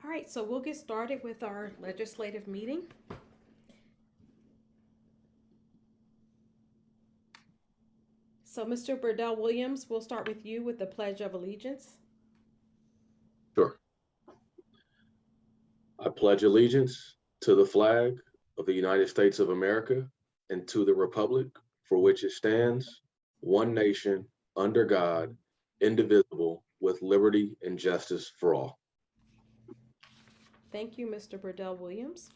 All right, so we'll get started with our legislative meeting. So Mr. Burdell Williams, we'll start with you with the Pledge of Allegiance. Sure. I pledge allegiance to the flag of the United States of America and to the republic for which it stands, one nation, under God, indivisible, with liberty and justice for all. Thank you, Mr. Burdell Williams.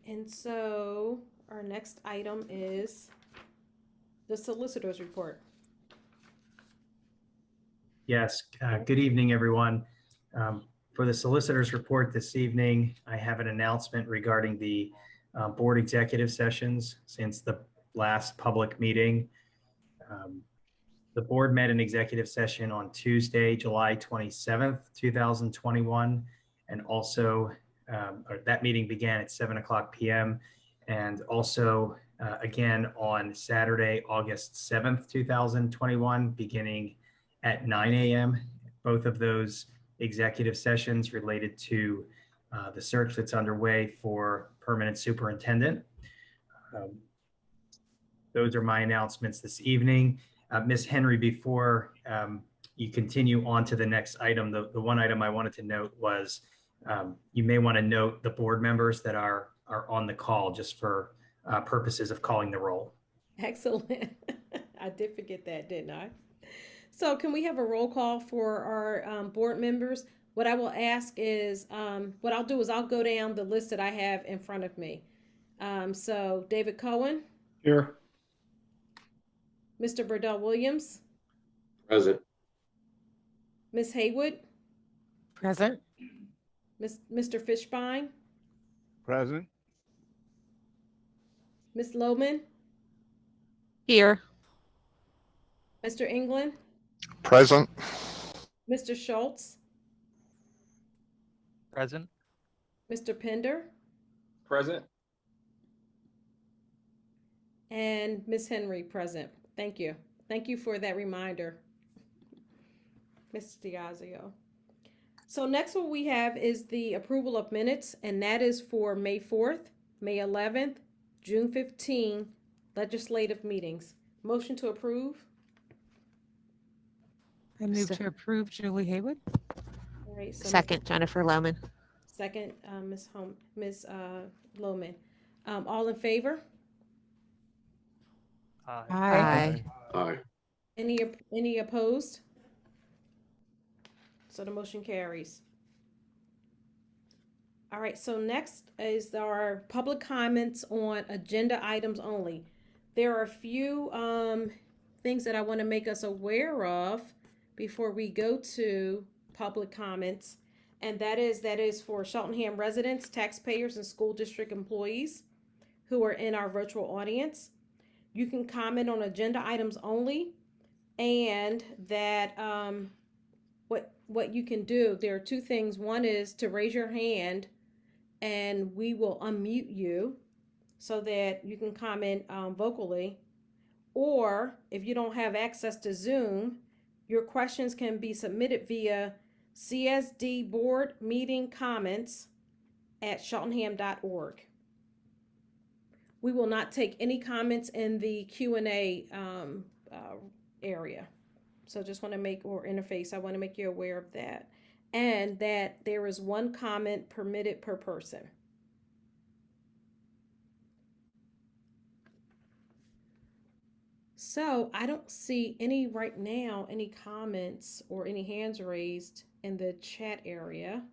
And so our next item is the solicitor's report. Yes, good evening, everyone. For the solicitor's report this evening, I have an announcement regarding the board executive sessions since the last public meeting. The board met an executive session on Tuesday, July 27th, 2021, and also that meeting began at 7:00 p.m. and also again on Saturday, August 7th, 2021, beginning at 9 a.m. Both of those executive sessions related to the search that's underway for permanent superintendent. Those are my announcements this evening. Ms. Henry, before you continue on to the next item, the one item I wanted to note was you may want to note the board members that are on the call just for purposes of calling the roll. Excellent. I did forget that, didn't I? So can we have a roll call for our board members? What I will ask is, what I'll do is I'll go down the list that I have in front of me. So David Cohen. Here. Mr. Burdell Williams. Present. Ms. Haywood. Present. Mr. Fishbein. Present. Ms. Lohman. Here. Mr. England. Present. Mr. Schultz. Present. Mr. Pender. Present. And Ms. Henry present. Thank you. Thank you for that reminder, Mr. Diazio. So next what we have is the approval of minutes, and that is for May 4th, May 11th, June 15th, legislative meetings. Motion to approve. I move to approve Julie Haywood. All right, so Second, Jennifer Lohman. Second, Ms. Lohman. All in favor? Aye. Aye. Any opposed? So the motion carries. All right, so next is our public comments on agenda items only. There are a few things that I want to make us aware of before we go to public comments, and that is for Cheltenham residents, taxpayers, and school district employees who are in our virtual audience. You can comment on agenda items only, and that what you can do, there are two things. One is to raise your hand and we will unmute you so that you can comment vocally. Or if you don't have access to Zoom, your questions can be submitted via CSD board meeting comments at cheltenham.org. We will not take any comments in the Q&A area. So just want to make, or interface, I want to make you aware of that. And that there is one comment permitted per person. So I don't see any right now, any comments or any hands raised in the chat area.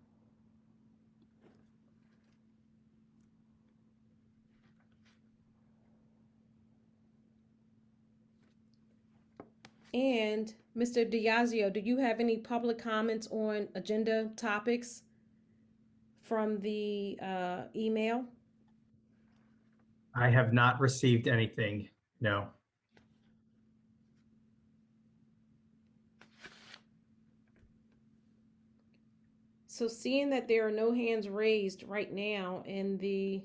And Mr. Diazio, do you have any public comments on agenda topics from the email? I have not received anything, no. So seeing that there are no hands raised right now in the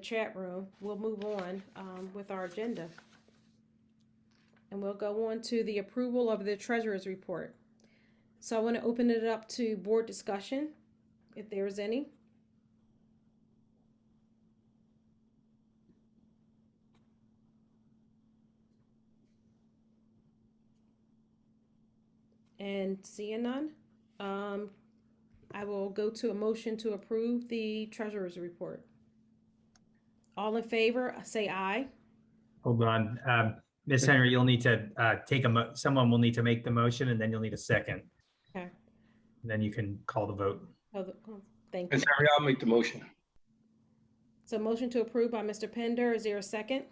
chat room, we'll move on with our agenda. And we'll go on to the approval of the treasurer's report. So I want to open it up to board discussion, if there is any. And seeing none, I will go to a motion to approve the treasurer's report. All in favor, say aye. Hold on. Ms. Henry, you'll need to someone will need to make the motion, and then you'll need a second. Okay. And then you can call the vote. Thank you. Ms. Henry, I'll make the motion. So motion to approve by Mr. Pender. Is there a second?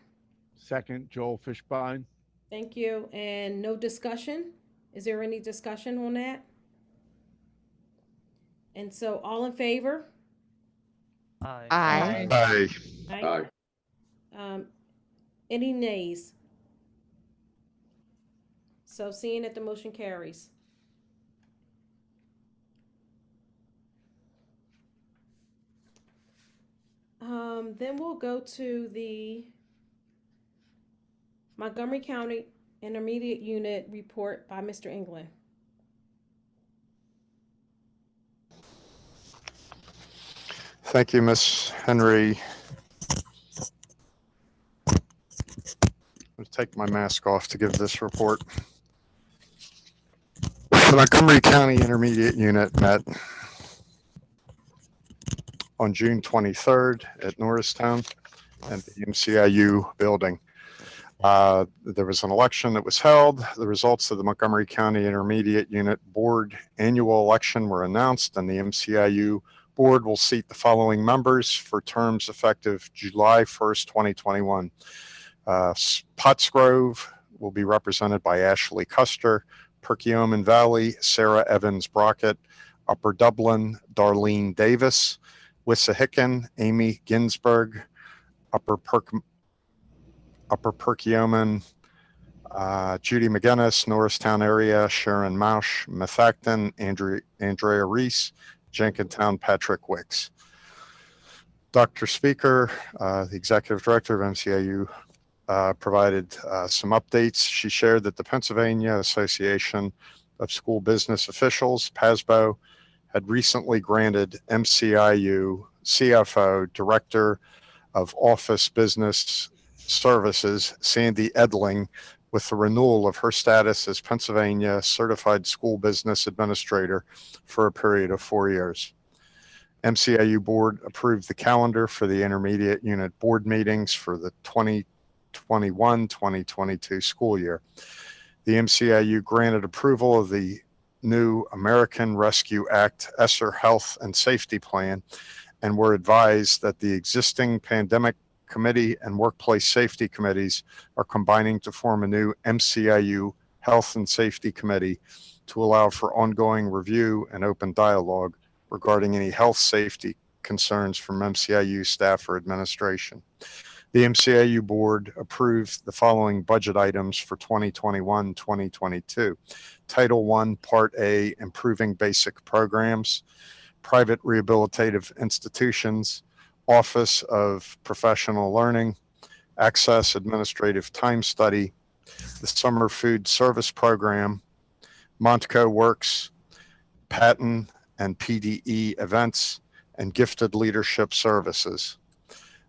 Second, Joel Fishbein. Thank you. And no discussion? Is there any discussion on that? And so all in favor? Aye. Aye. Aye. Any nays? So seeing that the motion carries. Then we'll go to the Montgomery County Intermediate Unit report by Mr. England. Thank you, Ms. Henry. I'll take my mask off to give this report. The Montgomery County Intermediate Unit met on June 23rd at Norristown and the MCIU building. There was an election that was held. The results of the Montgomery County Intermediate Unit Board annual election were announced, and the MCIU Board will seat the following members for terms effective July 1st, 2021. Pottsgrove will be represented by Ashley Custer, Perkiomen Valley, Sarah Evans Brockett, Upper Dublin, Darlene Davis, Wissahickon, Amy Ginsberg, Upper Perkiomen, Judy McGinnis, Norristown area, Sharon Mausch, Methacton, Andrea Reese, Jenkintown, Patrick Wicks. Dr. Speaker, the Executive Director of MCIU, provided some updates. She shared that the Pennsylvania Association of School Business Officials, PASBO, had recently granted MCIU CFO, Director of Office Business Services, Sandy Edling, with the renewal of her status as Pennsylvania Certified School Business Administrator for a period of 4 years. MCIU Board approved the calendar for the Intermediate Unit Board meetings for the 2021-2022 school year. The MCIU granted approval of the new American Rescue Act ESSER Health and Safety Plan, and were advised that the existing Pandemic Committee and Workplace Safety Committees are combining to form a new MCIU Health and Safety Committee to allow for ongoing review and open dialogue regarding any health safety concerns from MCIU staff or administration. The MCIU Board approved the following budget items for 2021-2022. Title I, Part A, Improving Basic Programs, Private Rehabilitative Institutions, Office of Professional Learning, Access Administrative Time Study, the Summer Food Service Program, Montco Works, Patent and PDE Events, and Gifted Leadership Services.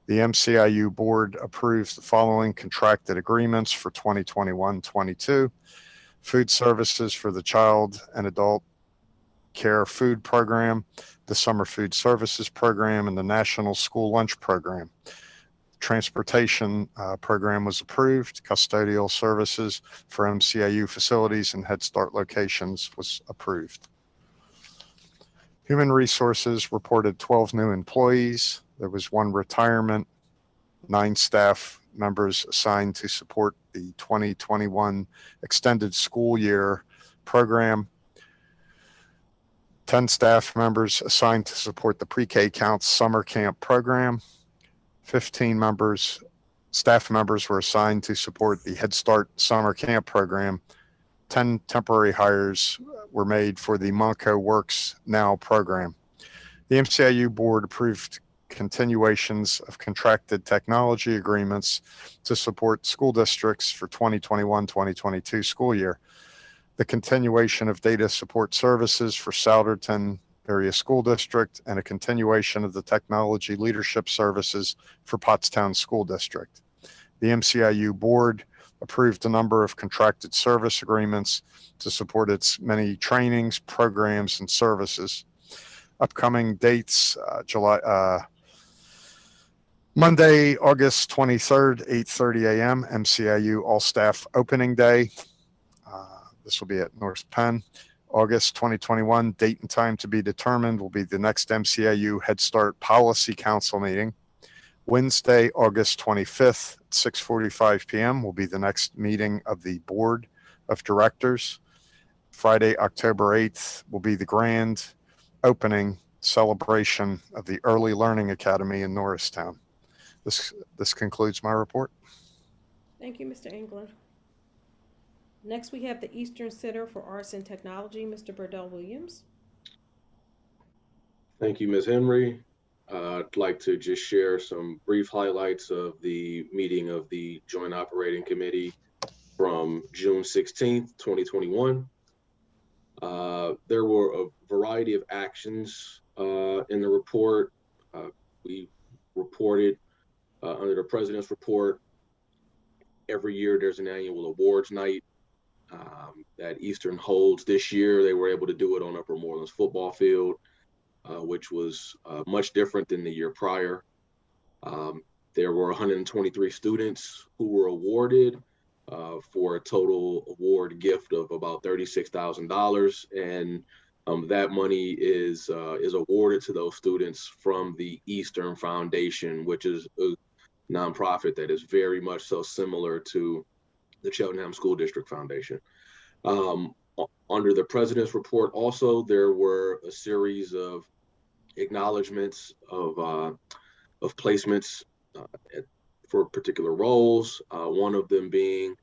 The MCIU Board approved the following contracted agreements for 2021-22. Food services for the Child and Adult Care Food Program, the Summer Food Services Program, and the National School Lunch Program. Transportation program was approved. Custodial services for MCIU facilities and Head Start locations was approved. Human Resources reported 12 new employees. There was 1 retirement, 9 staff members assigned to support the 2021 extended school year program, 10 staff members assigned to support the Pre-K Counts Summer Camp program, 15 staff members were assigned to support the Head Start Summer Camp program, 10 temporary hires were made for the Montco Works Now program. The MCIU Board approved continuations of contracted technology agreements to support school districts for 2021-2022 school year. the continuation of data support services for Souderton Area School District, and a continuation of the technology leadership services for Pottstown School District. The MCIU board approved a number of contracted service agreements to support its many trainings, programs, and services. Upcoming dates, Monday, August 23rd, 8:30 a.m., MCIU All-Staff Opening Day. This will be at North Penn. August 2021, date and time to be determined, will be the next MCIU Head Start Policy Council meeting. Wednesday, August 25th at 6:45 p.m. will be the next meeting of the Board of Directors. Friday, October 8th will be the grand opening celebration of the Early Learning Academy in Norristown. This concludes my report. Thank you, Mr. England. Next, we have the Eastern Center for Arts and Technology, Mr. Burdell Williams. Thank you, Ms. Henry. I'd like to just share some brief highlights of the meeting of the Joint Operating Committee from June 16th, 2021. There were a variety of actions in the report. We reported under the President's report, every year there's an annual awards night that Eastern holds. This year, they were able to do it on Upper Morelands football field, which was much different than the year prior. There were 123 students who were awarded for a total award gift of about $36,000, and that money is awarded to those students from the Eastern Foundation, which is a nonprofit that is very much so similar to the Cheltenham School District Foundation. Under the President's report also, there were a series of acknowledgments of placements for particular roles, one of them being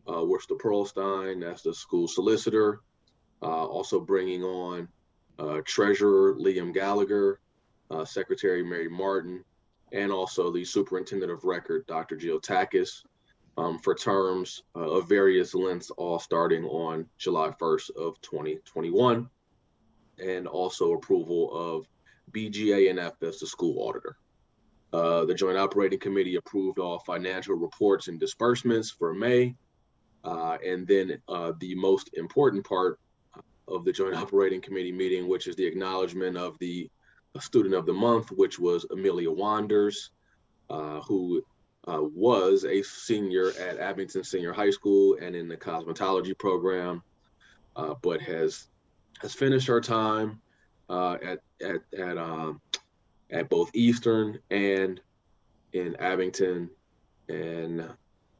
Worcester Pearlstein as the school solicitor, also bringing on Treasurer Liam Gallagher, Secretary Mary Martin, and also the Superintendent of Record, Dr. Jill Takis, for terms of various lengths, all starting on July 1st of 2021, and also approval of BGA&F as the school auditor. The Joint Operating Committee approved all financial reports and disbursements for May. And then the most important part of the Joint Operating Committee meeting, which is the acknowledgement of the Student of the Month, which was Amelia Wanders, who was a senior at Abington Senior High School and in the cosmetology program, but has finished her time at both Eastern and in Abington, and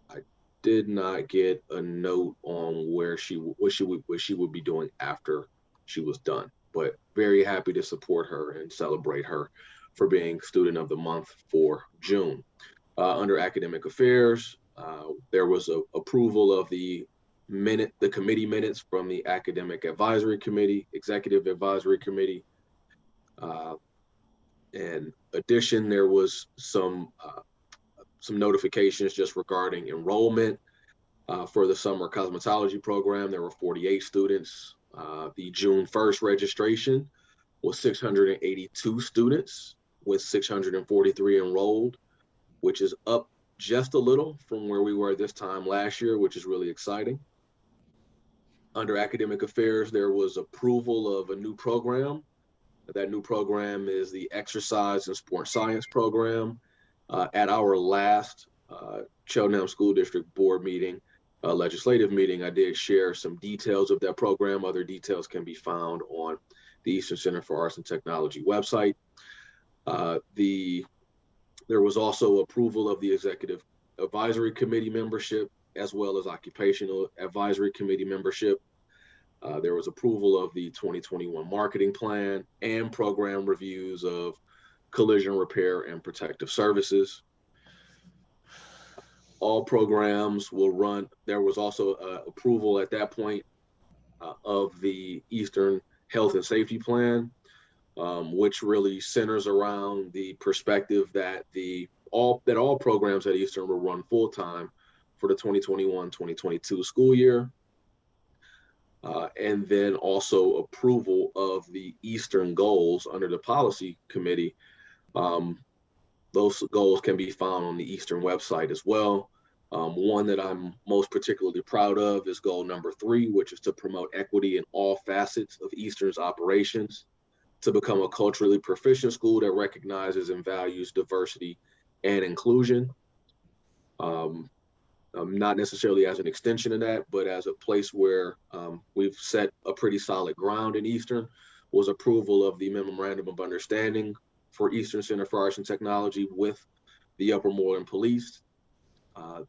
I did not get a note on what she would be doing after she was done, but very happy to support her and celebrate her for being Student of the Month for June. Under Academic Affairs, there was a approval of the committee minutes from the Academic Advisory Committee, Executive Advisory Committee. In addition, there was some notifications just regarding enrollment for the summer cosmetology program. There were 48 students. The June 1st registration was 682 students with 643 enrolled, which is up just a little from where we were this time last year, which is really exciting. Under Academic Affairs, there was approval of a new program. That new program is the Exercise and Sport Science program. At our last Cheltenham School District Board meeting, legislative meeting, I did share some details of that program. Other details can be found on the Eastern Center for Arts and Technology website. There was also approval of the Executive Advisory Committee membership, as well as Occupational Advisory Committee membership. There was approval of the 2021 marketing plan and program reviews of collision repair and protective services. All programs will run. There was also approval at that point of the Eastern Health and Safety Plan, which really centers around the perspective that all programs at Eastern will run full-time for the 2021-2022 school year. and then also approval of the Eastern goals under the policy committee. Those goals can be found on the Eastern website as well. One that I'm most particularly proud of is goal number 3, which is to promote equity in all facets of Eastern's operations, to become a culturally proficient school that recognizes and values diversity and inclusion. Not necessarily as an extension of that, but as a place where we've set a pretty solid ground in Eastern, was approval of the Memorandum of Understanding for Eastern Center for Arts and Technology with the Upper Moreland Police.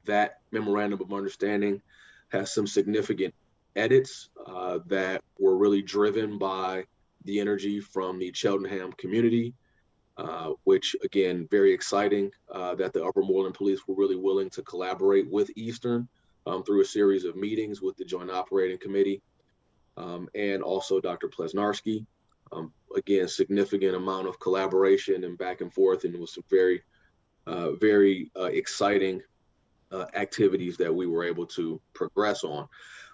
That Memorandum of Understanding has some significant edits that were really driven by the energy from the Cheltenham community, which again, very exciting that the Upper Moreland Police were really willing to collaborate with Eastern through a series of meetings with the Joint Operating Committee and also Dr. Plesnarski. Again, significant amount of collaboration and back and forth, and it was some very, very exciting activities that we were able to progress on.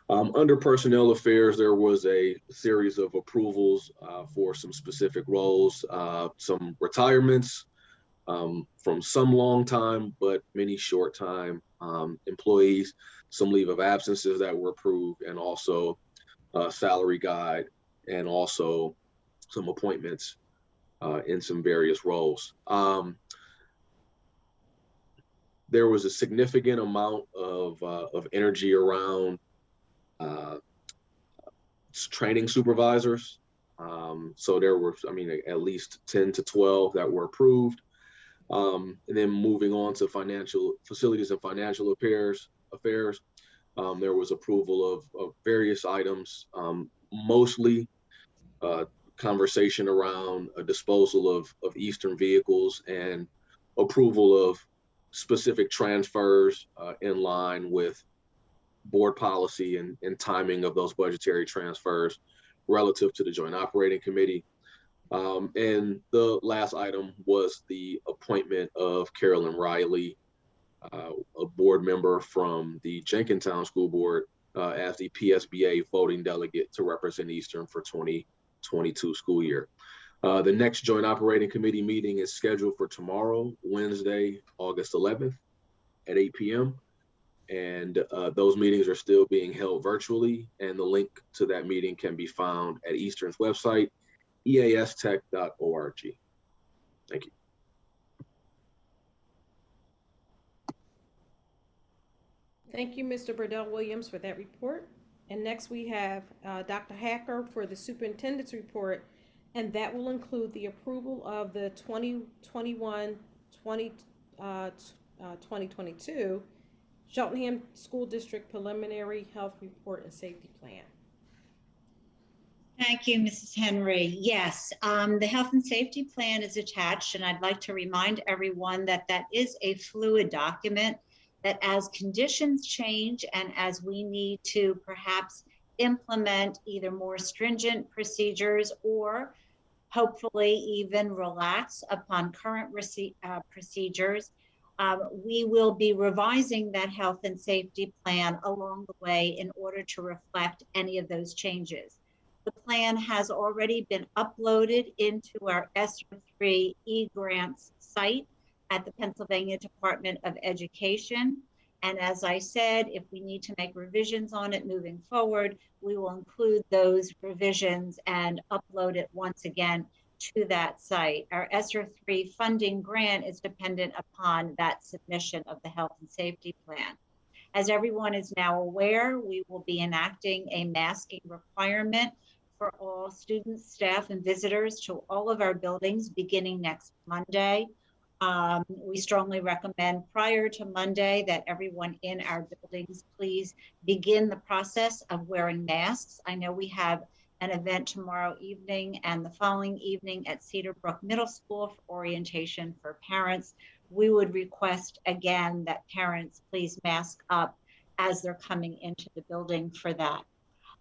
Under personnel affairs, there was a series of approvals for some specific roles, some retirements from some long time, but many short time employees, some leave of absences that were approved, and also a salary guide, and also some appointments in some various roles. There was a significant amount of energy around training supervisors. So there were, at least 10 to 12 that were approved. And then moving on to financial facilities and financial affairs, there was approval of various items, mostly conversation around a disposal of Eastern vehicles and approval of specific transfers in line with board policy and timing of those budgetary transfers relative to the Joint Operating Committee. And the last item was the appointment of Carolyn Riley, a board member from the Jenkintown School Board, as the PSBA voting delegate to represent Eastern for 2022 school year. The next Joint Operating Committee meeting is scheduled for tomorrow, Wednesday, August 11th at 8 p.m. And those meetings are still being held virtually, and the link to that meeting can be found at Eastern's website, eastech.org. Thank you. Thank you, Mr. Burdell Williams, for that report. And next we have Dr. Hacker for the superintendent's report, and that will include the approval of the 2022 Cheltenham School District Preliminary Health Report and Safety Plan. Thank you, Mrs. Henry. Yes, the health and safety plan is attached, and I'd like to remind everyone that that is a fluid document, that as conditions change and as we need to perhaps implement either more stringent procedures or hopefully even relax upon current procedures, we will be revising that health and safety plan along the way in order to reflect any of those changes. The plan has already been uploaded into our ESSER 3 eGrants site at the Pennsylvania Department of Education. And as I said, if we need to make revisions on it moving forward, we will include those revisions and upload it once again to that site. Our ESSER 3 funding grant is dependent upon that submission of the health and safety plan. As everyone is now aware, we will be enacting a masking requirement for all students, staff, and visitors to all of our buildings beginning next Monday. We strongly recommend prior to Monday that everyone in our buildings please begin the process of wearing masks. I know we have an event tomorrow evening and the following evening at Cedar Brook Middle School for orientation for parents. We would request again that parents please mask up as they're coming into the building for that.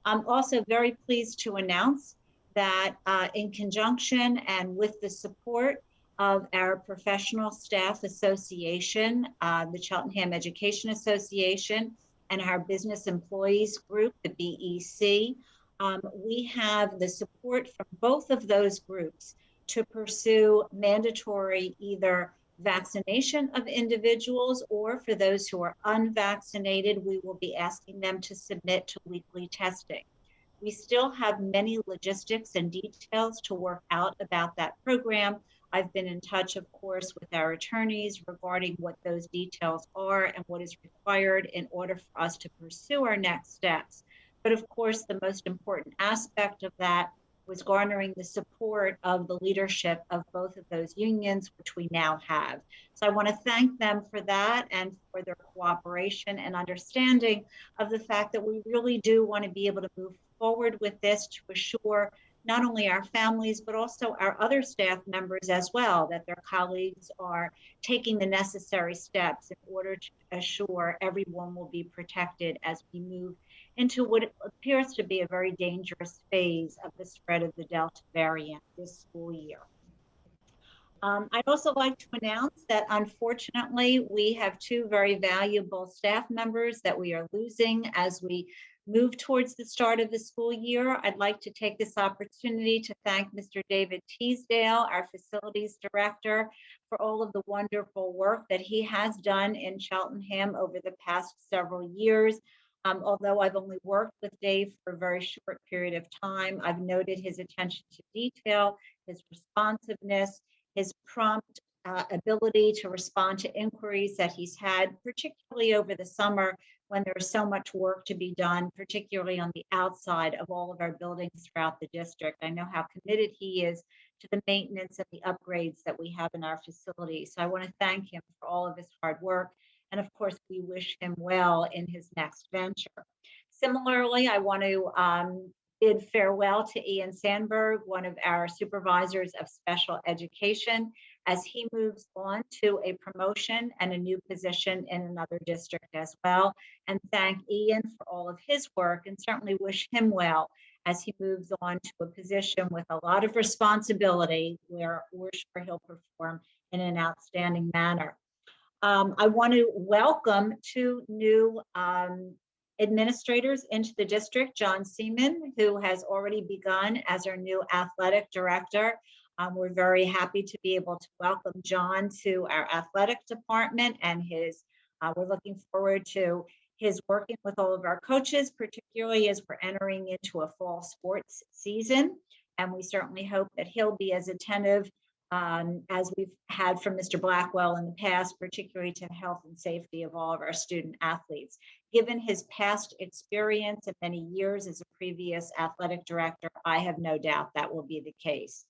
I'm also very pleased to announce that in conjunction and with the support of our Professional Staff Association, the Cheltenham Education Association, and our Business Employees Group, the BEC. We have the support from both of those groups to pursue mandatory either vaccination of individuals, or for those who are unvaccinated, we will be asking them to submit to weekly testing. We still have many logistics and details to work out about that program. I've been in touch, of course, with our attorneys regarding what those details are and what is required in order for us to pursue our next steps. But of course, the most important aspect of that was garnering the support of the leadership of both of those unions, which we now have. So I want to thank them for that and for their cooperation and understanding of the fact that we really do want to be able to move forward with this to assure not only our families, but also our other staff members as well, that their colleagues are taking the necessary steps in order to assure everyone will be protected as we move into what appears to be a very dangerous phase of the spread of the Delta variant this school year. I'd also like to announce that unfortunately, we have two very valuable staff members that we are losing as we move towards the start of the school year. I'd like to take this opportunity to thank Mr. David Teasdale, our facilities director, for all of the wonderful work that he has done in Cheltenham over the past several years. Although I've only worked with Dave for a very short period of time, I've noted his attention to detail, his responsiveness, his prompt ability to respond to inquiries that he's had, particularly over the summer when there's so much work to be done, particularly on the outside of all of our buildings throughout the district. I know how committed he is to the maintenance and the upgrades that we have in our facilities. So I want to thank him for all of his hard work. And of course, we wish him well in his next venture. Similarly, I want to bid farewell to Ian Sandberg, one of our supervisors of special education, as he moves on to a promotion and a new position in another district as well. And thank Ian for all of his work and certainly wish him well as he moves on to a position with a lot of responsibility where we're sure he'll perform in an outstanding manner. I want to welcome two new administrators into the district, John Seaman, who has already begun as our new athletic director. We're very happy to be able to welcome John to our athletic department, and we're looking forward to his working with all of our coaches, particularly as we're entering into a fall sports season. And we certainly hope that he'll be as attentive as we've had from Mr. Blackwell in the past, particularly to the health and safety of all of our student athletes. Given his past experience and many years as a previous athletic director, I have no doubt that will be the case.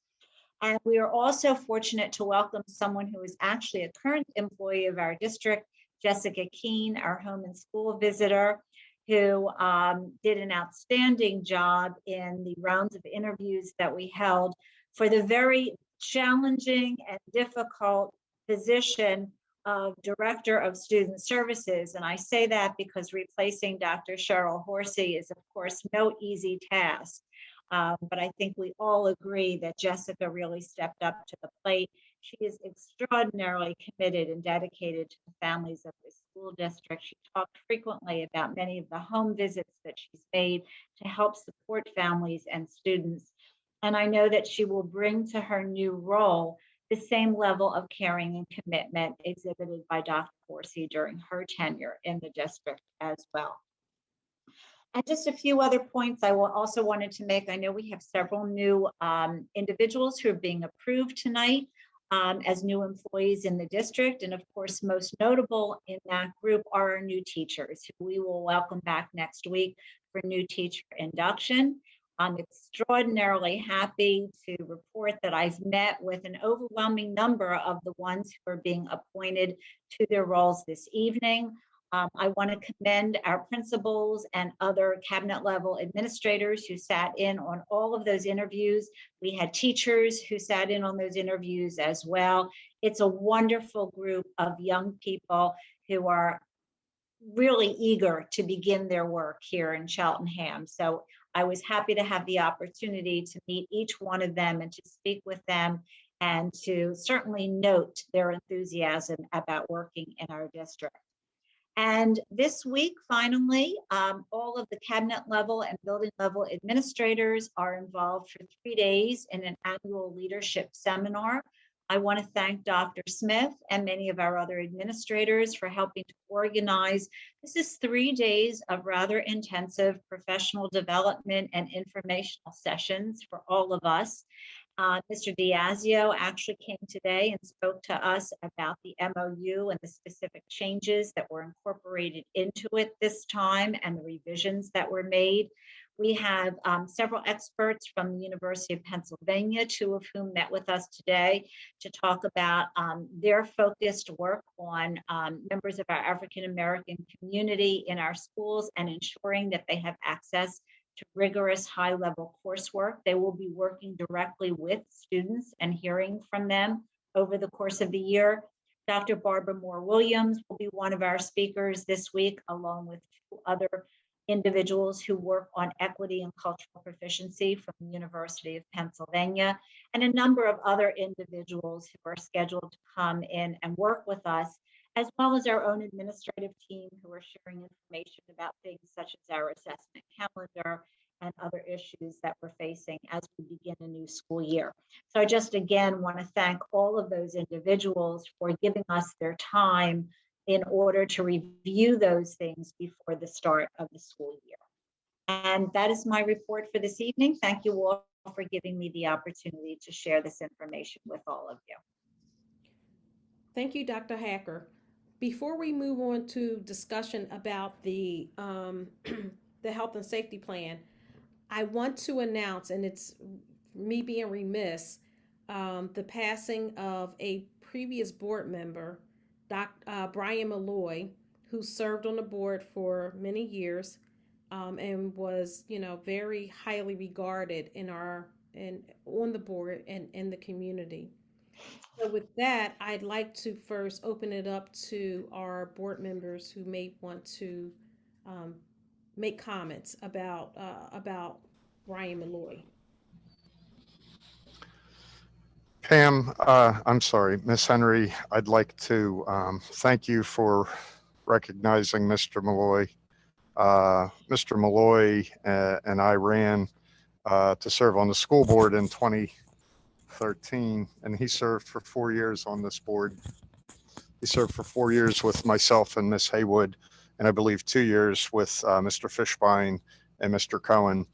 And we are also fortunate to welcome someone who is actually a current employee of our district, Jessica Keene, our home and school visitor, who did an outstanding job in the rounds of interviews that we held for the very challenging and difficult position of Director of Student Services. And I say that because replacing Dr. Cheryl Horsey is, of course, no easy task. But I think we all agree that Jessica really stepped up to the plate. She is extraordinarily committed and dedicated to the families of the school district. She talked frequently about many of the home visits that she's made to help support families and students. And I know that she will bring to her new role the same level of caring and commitment exhibited by Dr. Horsey during her tenure in the district as well. And just a few other points I will also wanted to make. I know we have several new individuals who are being approved tonight as new employees in the district. And of course, most notable in that group are our new teachers, who we will welcome back next week for new teacher induction. I'm extraordinarily happy to report that I've met with an overwhelming number of the ones who are being appointed to their roles this evening. I want to commend our principals and other cabinet level administrators who sat in on all of those interviews. We had teachers who sat in on those interviews as well. It's a wonderful group of young people who are really eager to begin their work here in Cheltenham. So I was happy to have the opportunity to meet each one of them and to speak with them and to certainly note their enthusiasm about working in our district. And this week, finally, all of the cabinet level and building level administrators are involved for 3 days in an annual leadership seminar. I want to thank Dr. Smith and many of our other administrators for helping to organize. This is 3 days of rather intensive professional development and informational sessions for all of us. Mr. Diazio actually came today and spoke to us about the MOU and the specific changes that were incorporated into it this time and the revisions that were made. We have several experts from the University of Pennsylvania, 2 of whom met with us today to talk about their focused work on members of our African American community in our schools and ensuring that they have access to rigorous high-level coursework. They will be working directly with students and hearing from them over the course of the year. Dr. Barbara Moore-Williams will be one of our speakers this week, along with 2 other individuals who work on equity and cultural proficiency from the University of Pennsylvania, and a number of other individuals who are scheduled to come in and work with us, as well as our own administrative team who are sharing information about things such as our assessment calendar and other issues that we're facing as we begin a new school year. So I just again want to thank all of those individuals for giving us their time in order to review those things before the start of the school year. And that is my report for this evening. Thank you all for giving me the opportunity to share this information with all of you. Thank you, Dr. Hacker. Before we move on to discussion about the the health and safety plan, I want to announce, and it's me being remiss, the passing of a previous board member, Brian Malloy, who served on the board for many years and was, very highly regarded on the board and in the community. So with that, I'd like to first open it up to our board members who may want to make comments about Brian Malloy. Pam, I'm sorry, Miss Henry, I'd like to thank you for recognizing Mr. Malloy. Mr. Malloy and I ran to serve on the school board in 2013, and he served for 4 years on this board. He served for 4 years with myself and Miss Haywood, and I believe 2 years with Mr. Fishbein and Mr. Cohen.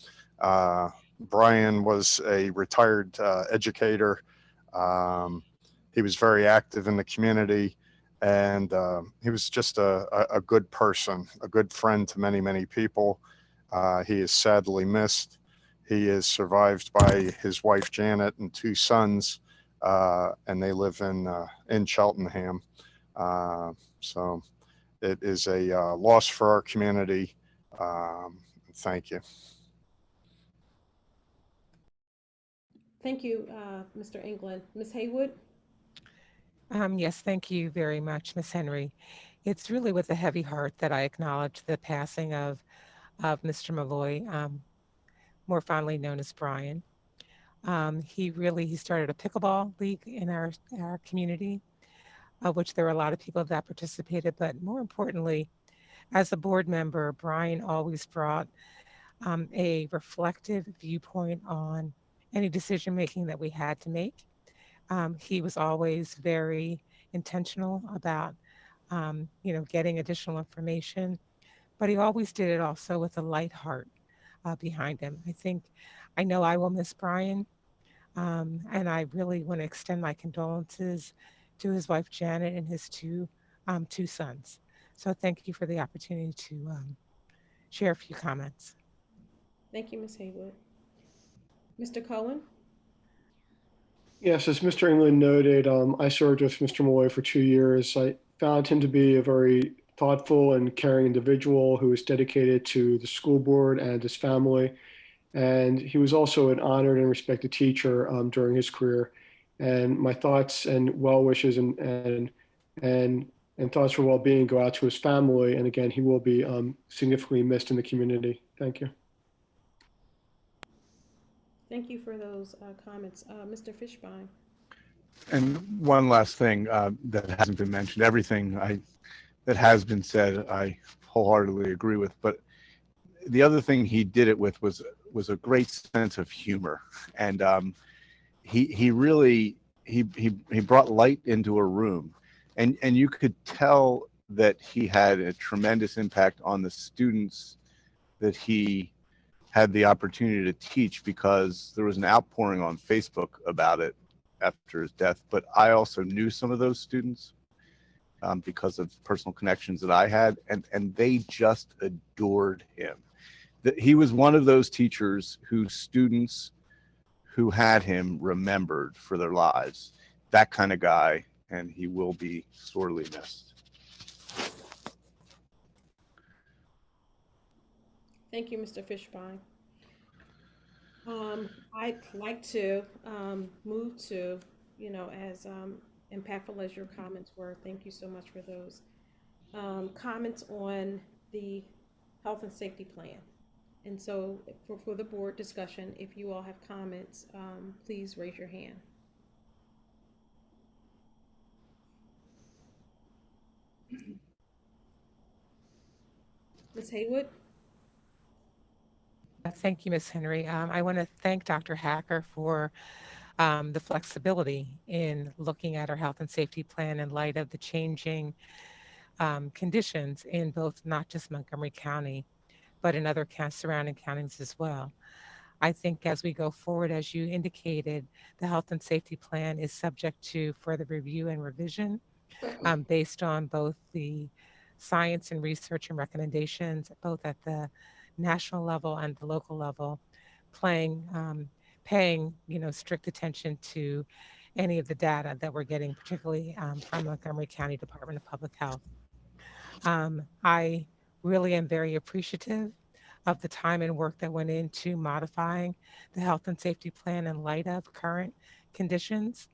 Brian was a retired educator. He was very active in the community, and he was just a good person, a good friend to many, many people. He is sadly missed. He is survived by his wife, Janet, and 2 sons, and they live in Cheltenham. So it is a loss for our community. Thank you. Thank you, Mr. England. Ms. Haywood? Yes, thank you very much, Ms. Henry. It's really with a heavy heart that I acknowledge the passing of Mr. Malloy, more fondly known as Brian. He started a pickleball league in our community, of which there were a lot of people that participated, but more importantly, as a board member, Brian always brought a reflective viewpoint on any decision-making that we had to make. He was always very intentional about, getting additional information, but he always did it also with a light heart behind him. I know I will miss Brian, and I really want to extend my condolences to his wife, Janet, and his two sons. So thank you for the opportunity to share a few comments. Thank you, Ms. Haywood. Mr. Cohen? Yes, as Mr. England noted, I served with Mr. Malloy for 2 years. I found him to be a very thoughtful and caring individual who was dedicated to the school board and his family. And he was also an honored and respected teacher during his career. And my thoughts and well wishes and thoughts for well-being go out to his family. And again, he will be significantly missed in the community. Thank you. Thank you for those comments. Mr. Fishbein? And one last thing that hasn't been mentioned, everything that has been said, I wholeheartedly agree with. But the other thing he did it with was a great sense of humor, and he really he brought light into a room, and you could tell that he had a tremendous impact on the students that he had the opportunity to teach, because there was an outpouring on Facebook about it after his death. But I also knew some of those students because of personal connections that I had, and they just adored him. He was one of those teachers whose students who had him remembered for their lives. That kind of guy, and he will be sorely missed. Thank you, Mr. Fishbein. I'd like to move to, as impactful as your comments were, thank you so much for those. Comments on the health and safety plan. And so for the board discussion, if you all have comments, please raise your hand. Ms. Haywood? Thank you, Ms. Henry. I want to thank Dr. Hacker for the flexibility in looking at our health and safety plan in light of the changing conditions in both not just Montgomery County, but in other surrounding counties as well. I think as we go forward, as you indicated, the health and safety plan is subject to further review and revision based on both the science and research and recommendations, both at the national level and the local level, paying strict attention to any of the data that we're getting, particularly from Montgomery County Department of Public Health. I really am very appreciative of the time and work that went into modifying the health and safety plan in light of current conditions.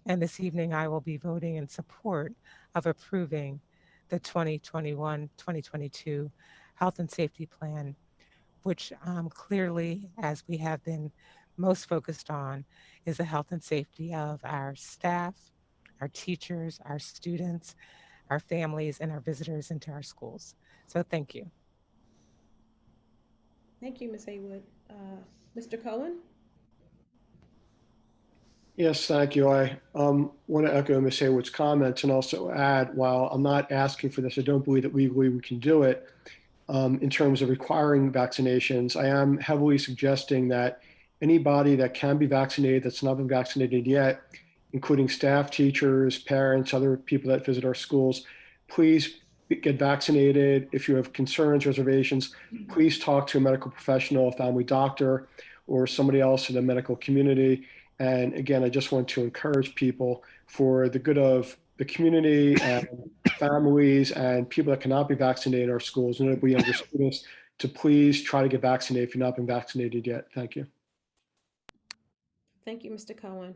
And this evening, I will be voting in support of approving the 2021-2022 health and safety plan, which clearly, as we have been most focused on, is the health and safety of our staff, our teachers, our students, our families, and our visitors into our schools. So thank you. Thank you, Ms. Haywood. Mr. Cohen? Yes, thank you. I want to echo Ms. Haywood's comments and also add, while I'm not asking for this, I don't believe that legally we can do it in terms of requiring vaccinations. I am heavily suggesting that anybody that can be vaccinated that's not been vaccinated yet, including staff, teachers, parents, other people that visit our schools, please get vaccinated. If you have concerns, reservations, please talk to a medical professional, a family doctor, or somebody else in the medical community. And again, I just want to encourage people, for the good of the community and families and people that cannot be vaccinated in our schools, and we younger students, to please try to get vaccinated if you've not been vaccinated yet. Thank you. Thank you, Mr. Cohen.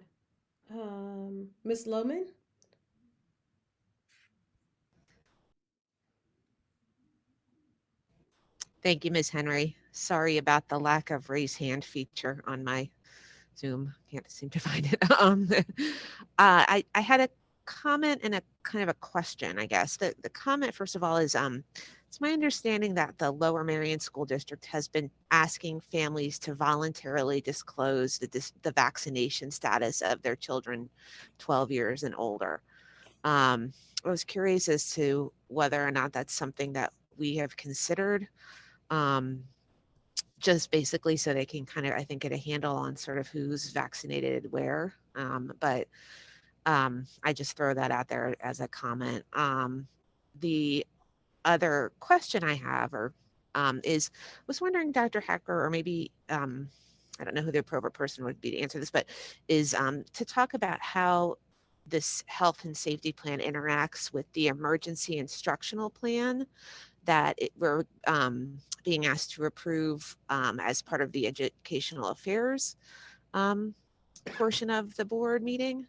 Ms. Lohman? Thank you, Ms. Henry. Sorry about the lack of raise hand feature on my Zoom. Can't seem to find it. I had a comment and a kind of a question, I guess. The comment, first of all, is it's my understanding that the Lower Merion School District has been asking families to voluntarily disclose the vaccination status of their children 12 years and older. I was curious as to whether or not that's something that we have considered, just basically so they can kind of, I think, get a handle on sort of who's vaccinated where. But I just throw that out there as a comment. The other question I have was wondering, Dr. Hacker, or maybe, I don't know who the appropriate person would be to answer this, but is to talk about how this health and safety plan interacts with the emergency instructional plan that we're being asked to approve as part of the educational affairs portion of the board meeting.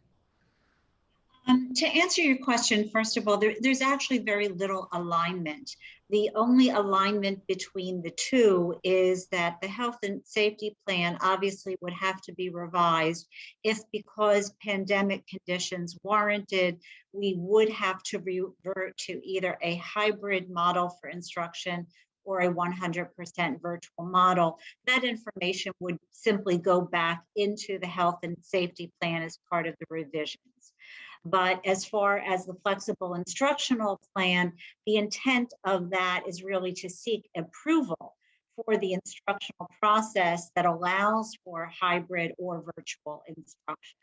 To answer your question, first of all, there's actually very little alignment. The only alignment between the two is that the health and safety plan obviously would have to be revised if, because pandemic conditions warranted, we would have to revert to either a hybrid model for instruction or a 100% virtual model. That information would simply go back into the health and safety plan as part of the revisions. But as far as the flexible instructional plan, the intent of that is really to seek approval for the instructional process that allows for hybrid or virtual instruction.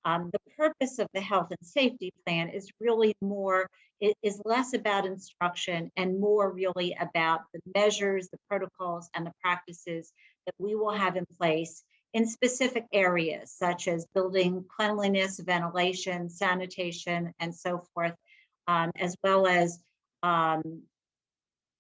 The purpose of the health and safety plan is really more, it is less about instruction and more really about the measures, the protocols, and the practices that we will have in place in specific areas, such as building cleanliness, ventilation, sanitation, and so forth, as well as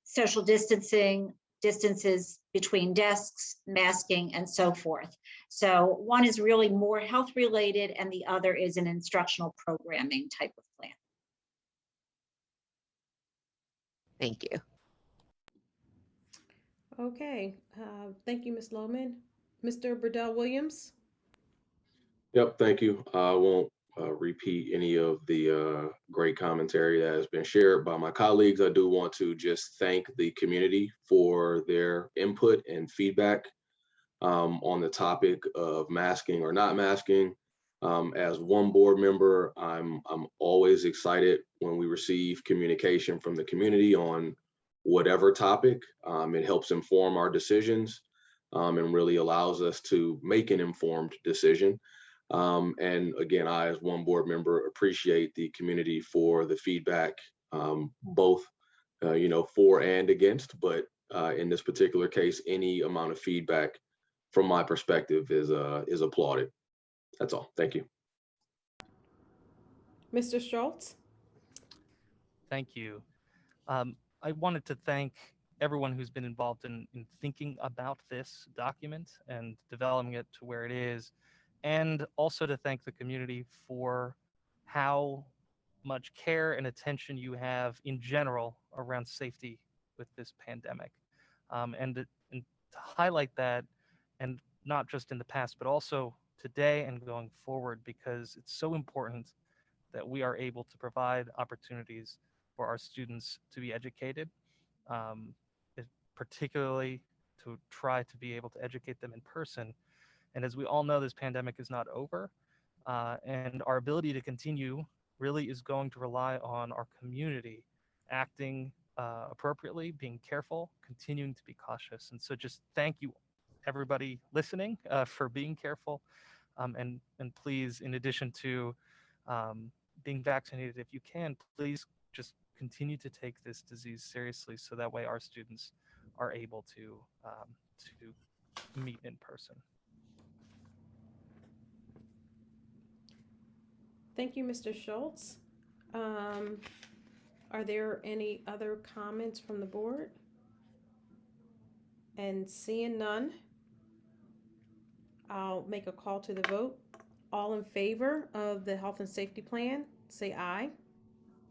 social distancing, distances between desks, masking, and so forth. So one is really more health related and the other is an instructional programming type of plan. Thank you. Okay, thank you, Ms. Lohman. Mr. Burdell Williams? Yep, thank you. I won't repeat any of the great commentary that has been shared by my colleagues. I do want to just thank the community for their input and feedback on the topic of masking or not masking. As one board member, I'm always excited when we receive communication from the community on whatever topic. It helps inform our decisions and really allows us to make an informed decision. And again, I, as one board member, appreciate the community for the feedback, both, for and against, but in this particular case, any amount of feedback from my perspective is applauded. That's all. Thank you. Mr. Schultz? Thank you. I wanted to thank everyone who's been involved in thinking about this document and developing it to where it is, and also to thank the community for how much care and attention you have in general around safety with this pandemic. And to highlight that, and not just in the past, but also today and going forward, because it's so important that we are able to provide opportunities for our students to be educated, particularly to try to be able to educate them in person. And as we all know, this pandemic is not over, and our ability to continue really is going to rely on our community acting appropriately, being careful, continuing to be cautious. And so just thank you, everybody listening, for being careful. And please, in addition to being vaccinated, if you can, please just continue to take this disease seriously so that way our students are able to meet in person. Thank you, Mr. Schultz. Are there any other comments from the board? And seeing none, I'll make a call to the vote. All in favor of the health and safety plan, say aye.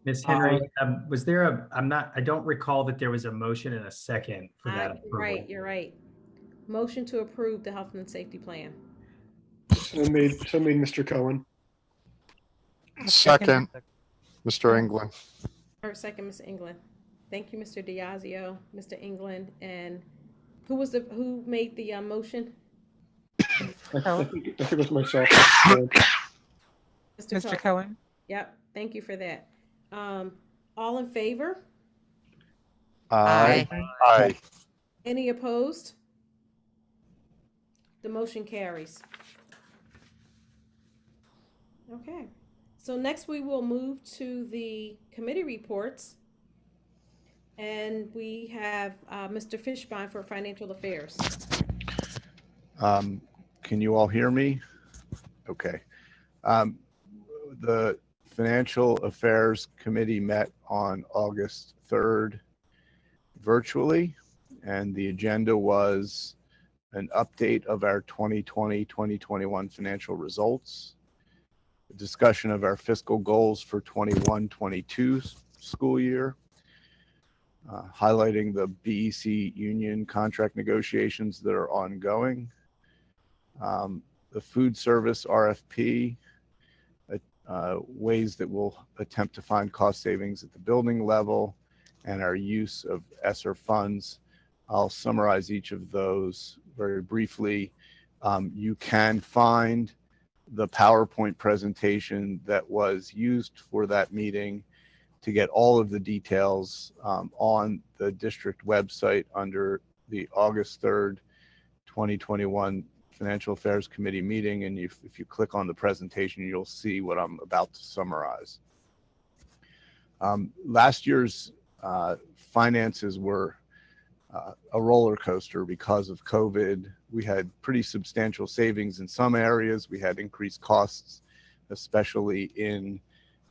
Ms. Henry, was there I don't recall that there was a motion and a second for that approval. Right, you're right. Motion to approve the health and safety plan. So made, Mr. Cohen. Second, Mr. England. Or second, Mr. England. Thank you, Mr. Diazio, Mr. England, and who made the motion? I think it was myself. Mr. Cohen? Yep, thank you for that. All in favor? Aye. Aye. Any opposed? The motion carries. Okay, so next we will move to the committee reports. And we have Mr. Fishbein for Financial Affairs. Can you all hear me? Okay. The Financial Affairs Committee met on August 3rd virtually, and the agenda was an update of our 2020-2021 financial results, a discussion of our fiscal goals for 21-22 school year, highlighting the BEC union contract negotiations that are ongoing. The food service RFP, ways that we'll attempt to find cost savings at the building level, and our use of ESSER funds. I'll summarize each of those very briefly. You can find the PowerPoint presentation that was used for that meeting to get all of the details on the district website under the August 3rd, 2021 Financial Affairs Committee meeting. And if you click on the presentation, you'll see what I'm about to summarize. Last year's finances were a roller coaster because of COVID. We had pretty substantial savings in some areas. We had increased costs, especially in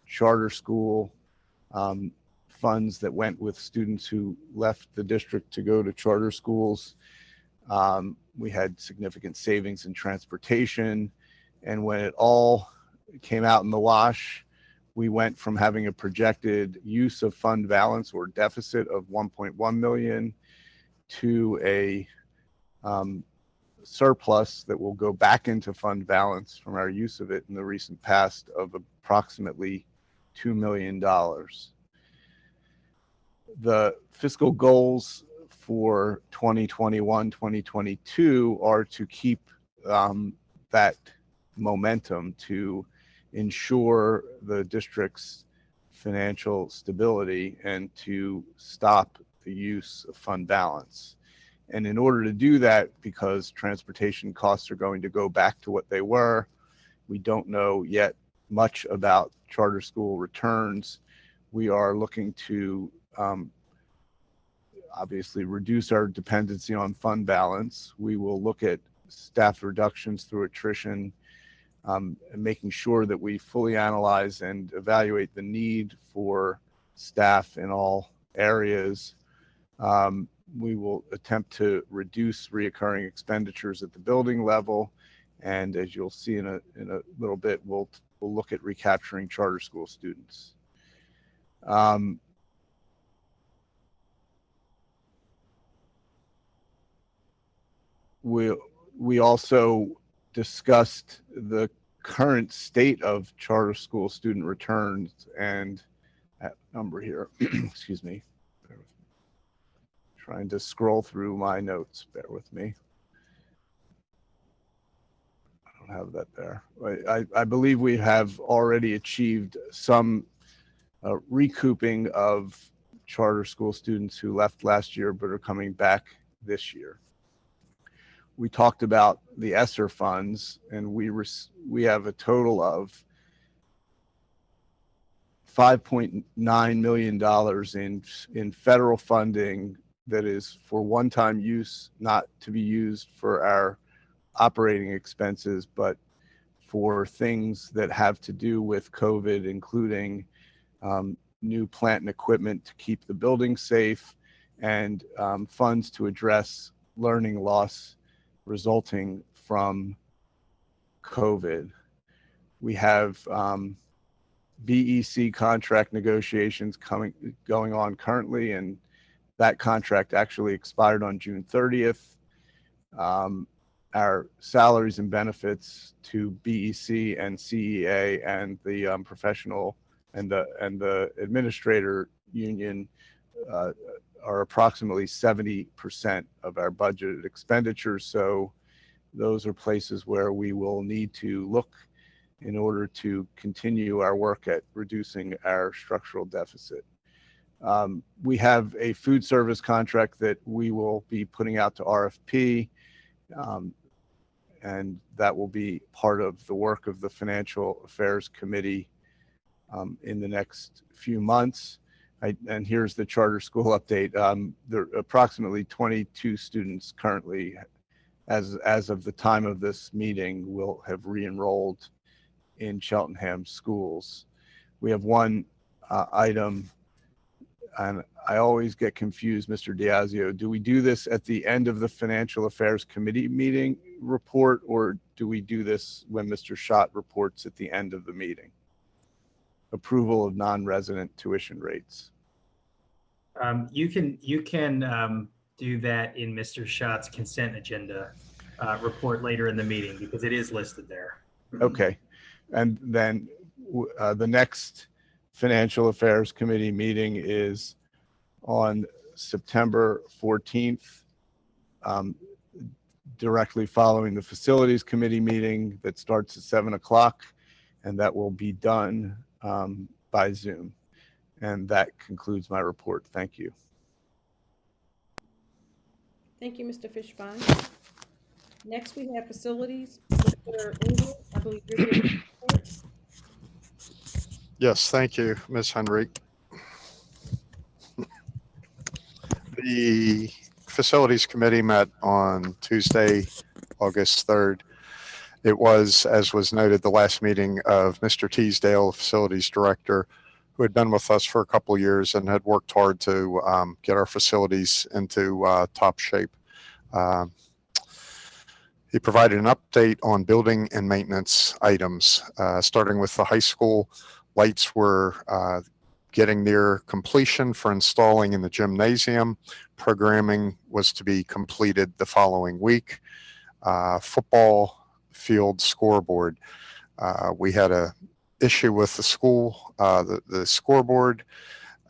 charter school funds that went with students who left the district to go to charter schools. We had significant savings in transportation. And when it all came out in the wash, we went from having a projected use of fund balance or deficit of 1.1 million to a surplus that will go back into fund balance from our use of it in the recent past of approximately $2 million. The fiscal goals for 2021, 2022 are to keep that momentum to ensure the district's financial stability and to stop the use of fund balance. And in order to do that, because transportation costs are going to go back to what they were, we don't know yet much about charter school returns. We are looking to obviously reduce our dependency on fund balance. We will look at staff reductions through attrition, and making sure that we fully analyze and evaluate the need for staff in all areas. We will attempt to reduce reoccurring expenditures at the building level. And as you'll see in a little bit, we'll look at recapturing charter school students. We also discussed the current state of charter school student returns, and that number here, excuse me, trying to scroll through my notes, bear with me. I don't have that there. I believe we have already achieved some recouping of charter school students who left last year but are coming back this year. We talked about the ESSER funds, and we have a total of $5.9 million in federal funding that is for one-time use, not to be used for our operating expenses, but for things that have to do with COVID, including new plant and equipment to keep the building safe, and funds to address learning loss resulting from COVID. We have BEC contract negotiations going on currently, and that contract actually expired on June 30th. Our salaries and benefits to BEC and CEA and the professional and the administrator union are approximately 70% of our budgeted expenditures. So those are places where we will need to look in order to continue our work at reducing our structural deficit. We have a food service contract that we will be putting out to RFP, and that will be part of the work of the Financial Affairs Committee in the next few months. And here's the charter school update. There are approximately 22 students currently, as of the time of this meeting, will have re-enrolled in Cheltenham schools. We have one item, and I always get confused, Mr. Diazio. Do we do this at the end of the Financial Affairs Committee meeting report, or do we do this when Mr. Schott reports at the end of the meeting? Approval of non-resident tuition rates. You can do that in Mr. Schott's consent agenda report later in the meeting because it is listed there. Okay. And then the next Financial Affairs Committee meeting is on September 14th, directly following the Facilities Committee meeting that starts at 7 o'clock, and that will be done by Zoom. And that concludes my report. Thank you. Thank you, Mr. Fishbein. Next, we have facilities. Mr. Engel, I believe you're giving a report. Yes, thank you, Ms. Henrique. The Facilities Committee met on Tuesday, August 3rd. It was, as was noted, the last meeting of Mr. Teasdale, Facilities Director, who had been with us for a couple of years and had worked hard to get our facilities into top shape. He provided an update on building and maintenance items, starting with the high school. Lights were getting near completion for installing in the gymnasium. Programming was to be completed the following week. Football field scoreboard. We had a issue with the school, the scoreboard.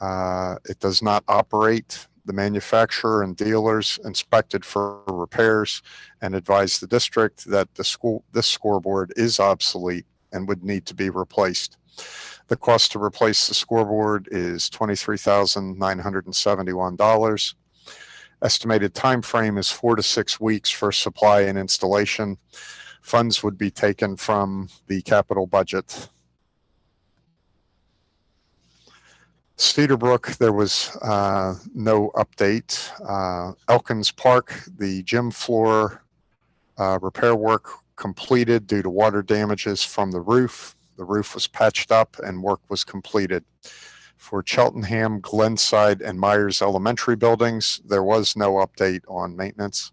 It does not operate. The manufacturer and dealers inspected for repairs and advised the district that this scoreboard is obsolete and would need to be replaced. The cost to replace the scoreboard is $23,971. Estimated time frame is 4 to 6 weeks for supply and installation. Funds would be taken from the capital budget. Cedarbrook, there was no update. Elkins Park, the gym floor repair work completed due to water damages from the roof. The roof was patched up and work was completed. For Cheltenham, Glenside, and Myers Elementary buildings, there was no update on maintenance.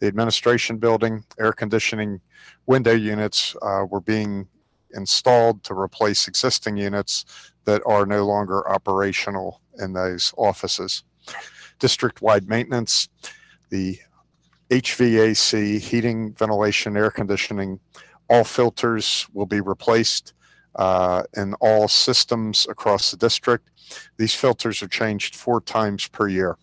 The administration building, air conditioning window units were being installed to replace existing units that are no longer operational in those offices. District-wide maintenance, the HVAC, heating, ventilation, air conditioning, all filters will be replaced in all systems across the district. These filters are changed 4 times per year.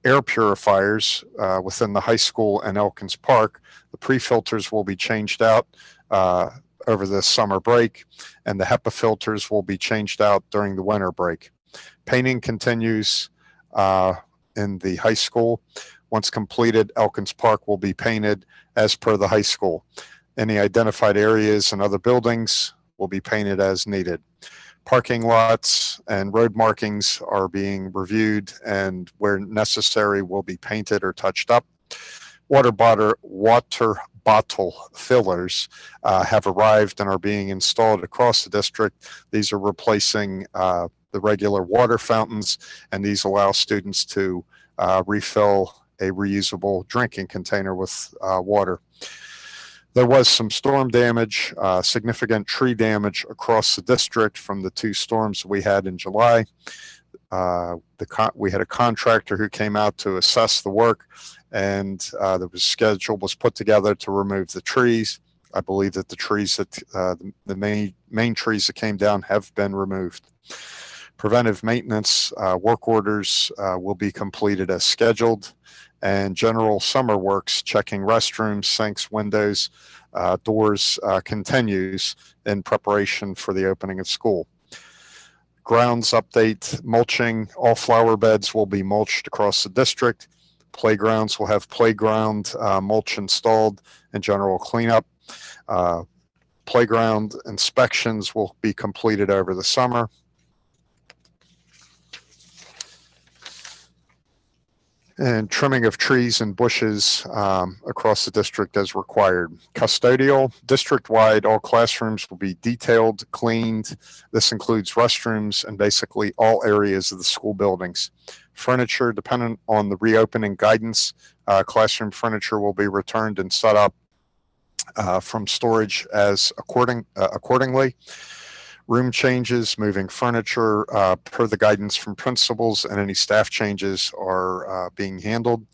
Air purifiers within the high school and Elkins Park, the pre-filters will be changed out over the summer break, and the HEPA filters will be changed out during the winter break. Painting continues in the high school. Once completed, Elkins Park will be painted as per the high school. Any identified areas and other buildings will be painted as needed. Parking lots and road markings are being reviewed, and where necessary will be painted or touched up. Water bottle fillers have arrived and are being installed across the district. These are replacing the regular water fountains, and these allow students to refill a reusable drinking container with water. There was some storm damage, significant tree damage across the district from the 2 storms we had in July. We had a contractor who came out to assess the work, and the schedule was put together to remove the trees. I believe that the trees that the main trees that came down have been removed. Preventive maintenance work orders will be completed as scheduled, and general summer works, checking restrooms, sinks, windows, doors, continues in preparation for the opening of school. Grounds update, mulching, all flower beds will be mulched across the district. Playgrounds will have playground mulch installed and general cleanup. Playground inspections will be completed over the summer. And trimming of trees and bushes across the district as required. Custodial, district-wide, all classrooms will be detailed, cleaned. This includes restrooms and basically all areas of the school buildings. Furniture, dependent on the reopening guidance, classroom furniture will be returned and set up from storage as accordingly. room changes, moving furniture per the guidance from principals, and any staff changes are being handled.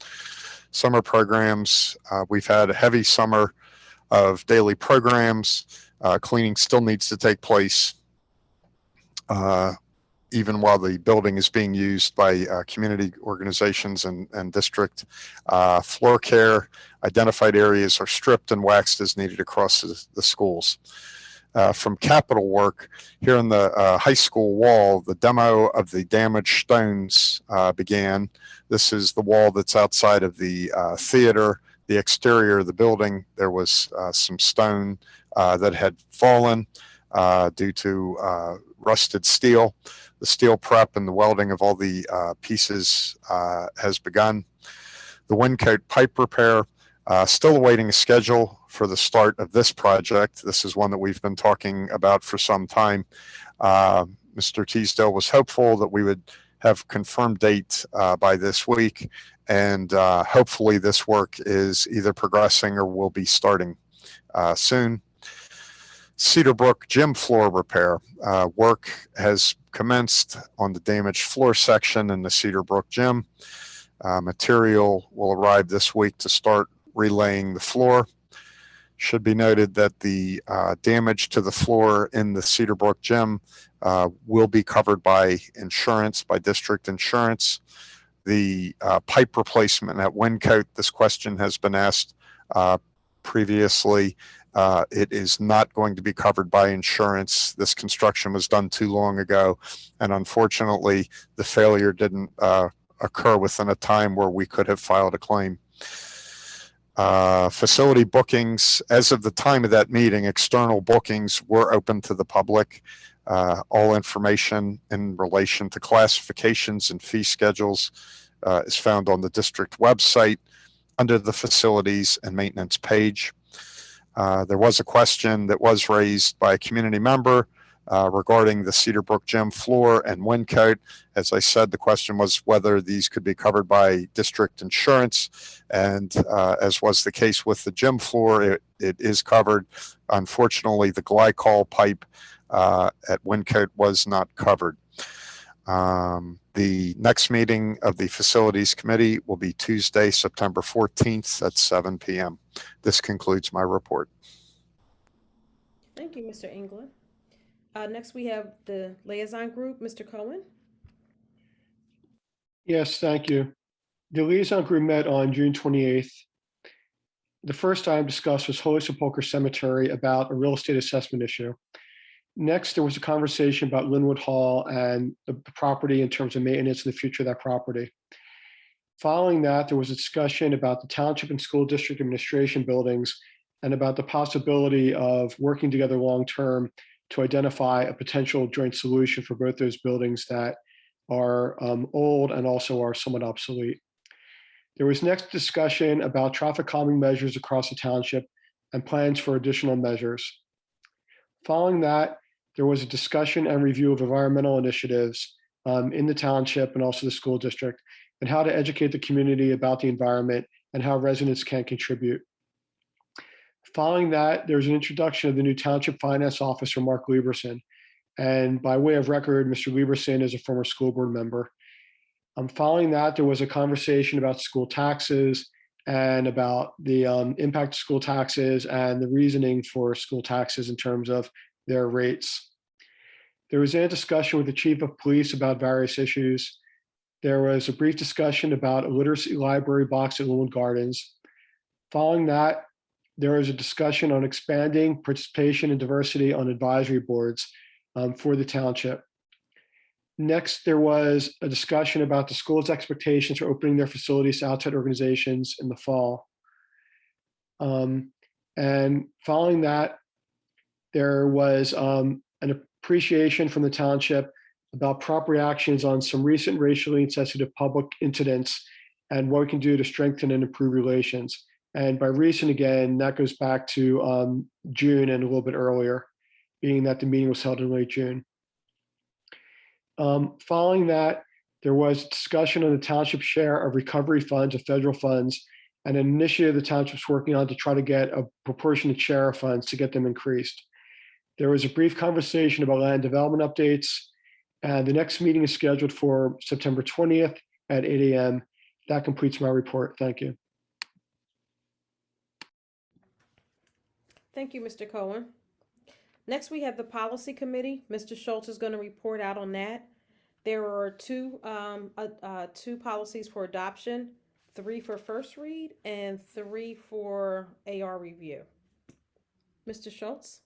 Summer programs, we've had a heavy summer of daily programs. Cleaning still needs to take place even while the building is being used by community organizations and district. Floor care, identified areas are stripped and waxed as needed across the schools. From capital work, here on the high school wall, the demo of the damaged stones began. This is the wall that's outside of the theater. The exterior of the building, there was some stone that had fallen due to rusted steel. The steel prep and the welding of all the pieces has begun. The windcoat pipe repair, still awaiting a schedule for the start of this project. This is one that we've been talking about for some time. Mr. Teasdale was hopeful that we would have confirmed date by this week, and hopefully this work is either progressing or will be starting soon. Cedar Brook gym floor repair. Work has commenced on the damaged floor section in the Cedar Brook gym. Material will arrive this week to start relaying the floor. Should be noted that the damage to the floor in the Cedar Brook gym will be covered by insurance, by district insurance. The pipe replacement at Windcoat, this question has been asked previously. It is not going to be covered by insurance. This construction was done too long ago, and unfortunately, the failure didn't occur within a time where we could have filed a claim. Facility bookings, as of the time of that meeting, external bookings were open to the public. All information in relation to classifications and fee schedules is found on the district website under the facilities and maintenance page. There was a question that was raised by a community member regarding the Cedar Brook gym floor and Windcoat. As I said, the question was whether these could be covered by district insurance, and as was the case with the gym floor, it is covered. Unfortunately, the glycol pipe at Windcoat was not covered. The next meeting of the Facilities Committee will be Tuesday, September 14th at 7 p.m. This concludes my report. Thank you, Mr. England. Next, we have the Liaison Group, Mr. Cohen. Yes, thank you. The Liaison Group met on June 28th. The first item discussed was Holy Sepulchre Cemetery about a real estate assessment issue. Next, there was a conversation about Linwood Hall and the property in terms of maintenance and the future of that property. Following that, there was a discussion about the Township and School District Administration buildings and about the possibility of working together long-term to identify a potential joint solution for both those buildings that are old and also are somewhat obsolete. There was next discussion about traffic calming measures across the township and plans for additional measures. Following that, there was a discussion and review of environmental initiatives in the township and also the school district, and how to educate the community about the environment and how residents can contribute. Following that, there's an introduction of the new Township Finance Officer, Mark Lieberson. And by way of record, Mr. Lieberson is a former school board member. Following that, there was a conversation about school taxes and about the impact of school taxes and the reasoning for school taxes in terms of their rates. There was a discussion with the chief of police about various issues. There was a brief discussion about a literacy library box at Linwood Gardens. Following that, there was a discussion on expanding participation and diversity on advisory boards for the township. Next, there was a discussion about the school's expectations for opening their facilities to outside organizations in the fall. And following that, there was an appreciation from the township about proper actions on some recent racially insensitive public incidents and what we can do to strengthen and improve relations. And by recent, again, that goes back to June and a little bit earlier, being that the meeting was held in late June. Following that, there was discussion on the township's share of recovery funds of federal funds and an initiative the township's working on to try to get a proportionate share of funds to get them increased. There was a brief conversation about land development updates, and the next meeting is scheduled for September 20th at 8 a.m. That completes my report. Thank you. Thank you, Mr. Cohen. Next, we have the Policy Committee. Mr. Schultz is going to report out on that. There are two policies for adoption, 3 for first read and 3 for AR review. Mr. Schultz?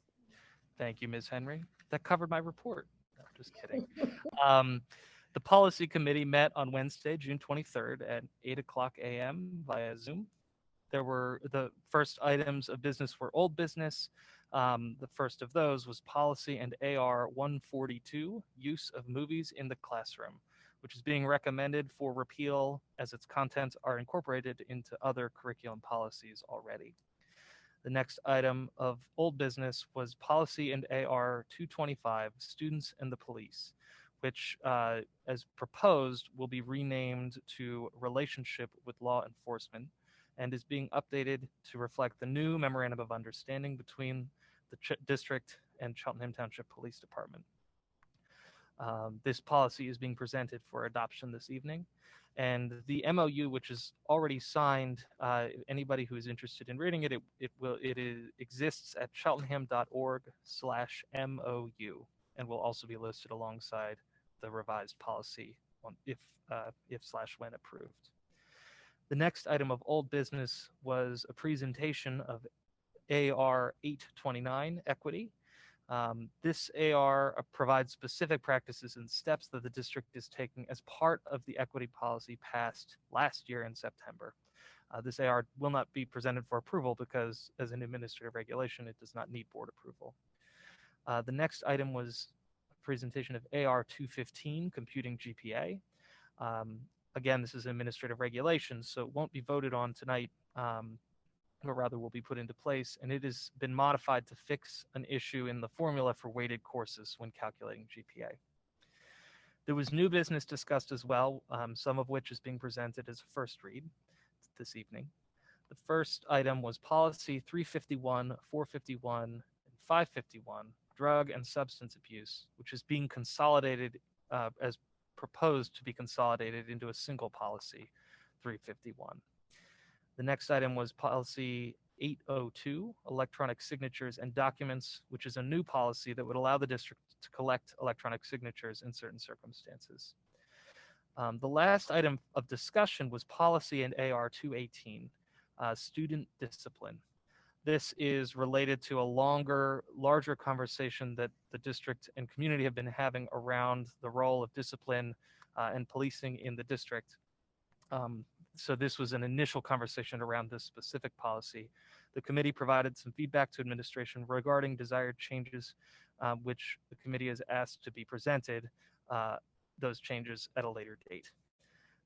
Thank you, Ms. Henry. That covered my report. No, just kidding. The Policy Committee met on Wednesday, June 23rd at 8:00 a.m. via Zoom. There were the first items of business were old business. The first of those was Policy and AR 142, Use of Movies in the Classroom, which is being recommended for repeal as its contents are incorporated into other curriculum policies already. The next item of old business was Policy and AR 225, Students and the Police, which, as proposed, will be renamed to Relationship with Law Enforcement and is being updated to reflect the new Memorandum of Understanding between the district and Cheltenham Township Police Department. This policy is being presented for adoption this evening. And the MOU, which is already signed, anybody who is interested in reading it, exists at cheltenham.org/MOU and will also be listed alongside the revised policy if/when approved. The next item of old business was a presentation of AR 829, Equity. This AR provides specific practices and steps that the district is taking as part of the equity policy passed last year in September. This AR will not be presented for approval because, as an administrative regulation, it does not need board approval. The next item was a presentation of AR 215, Computing GPA. Again, this is an administrative regulation, so it won't be voted on tonight, but rather will be put into place, and it has been modified to fix an issue in the formula for weighted courses when calculating GPA. There was new business discussed as well, some of which is being presented as a first read this evening. The first item was Policy 351, 451, and 551, Drug and Substance Abuse, which is being consolidated as proposed to be consolidated into a single policy, 351. The next item was Policy 802, Electronic Signatures and Documents, which is a new policy that would allow the district to collect electronic signatures in certain circumstances. The last item of discussion was Policy and AR 218, Student Discipline. This is related to a larger conversation that the district and community have been having around the role of discipline and policing in the district. So this was an initial conversation around this specific policy. The committee provided some feedback to administration regarding desired changes, which the committee has asked to be presented, those changes at a later date.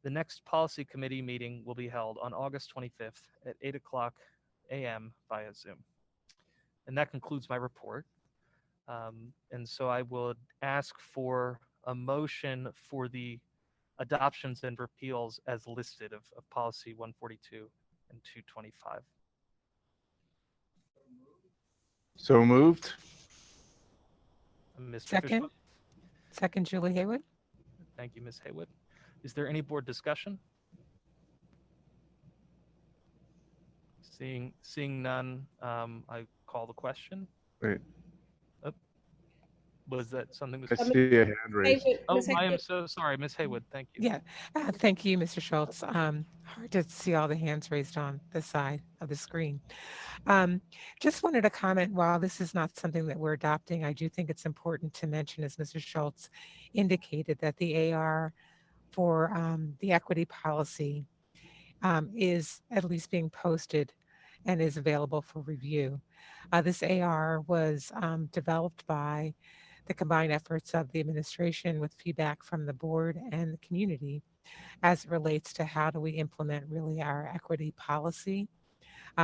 The next policy committee meeting will be held on August 25th at 8:00 a.m. via Zoom. And that concludes my report. And so I would ask for a motion for the adoptions and repeals as listed of policy 142 and 225. So moved. Mr. Second. Fishman? Second, Julie Haywood. Thank you, Ms. Haywood. Is there any board discussion? Seeing none, I call the question. Wait. Oh, was that something? I see a hand raised. Oh, I am so sorry, Ms. Haywood. Thank you. Yeah, thank you, Mr. Schultz. Hard to see all the hands raised on the side of the screen. Just wanted to comment, while this is not something that we're adopting, I do think it's important to mention, as Mr. Schultz indicated, that the AR for the equity policy is at least being posted and is available for review. This AR was developed by the combined efforts of the administration with feedback from the board and the community as it relates to how do we implement really our equity policy.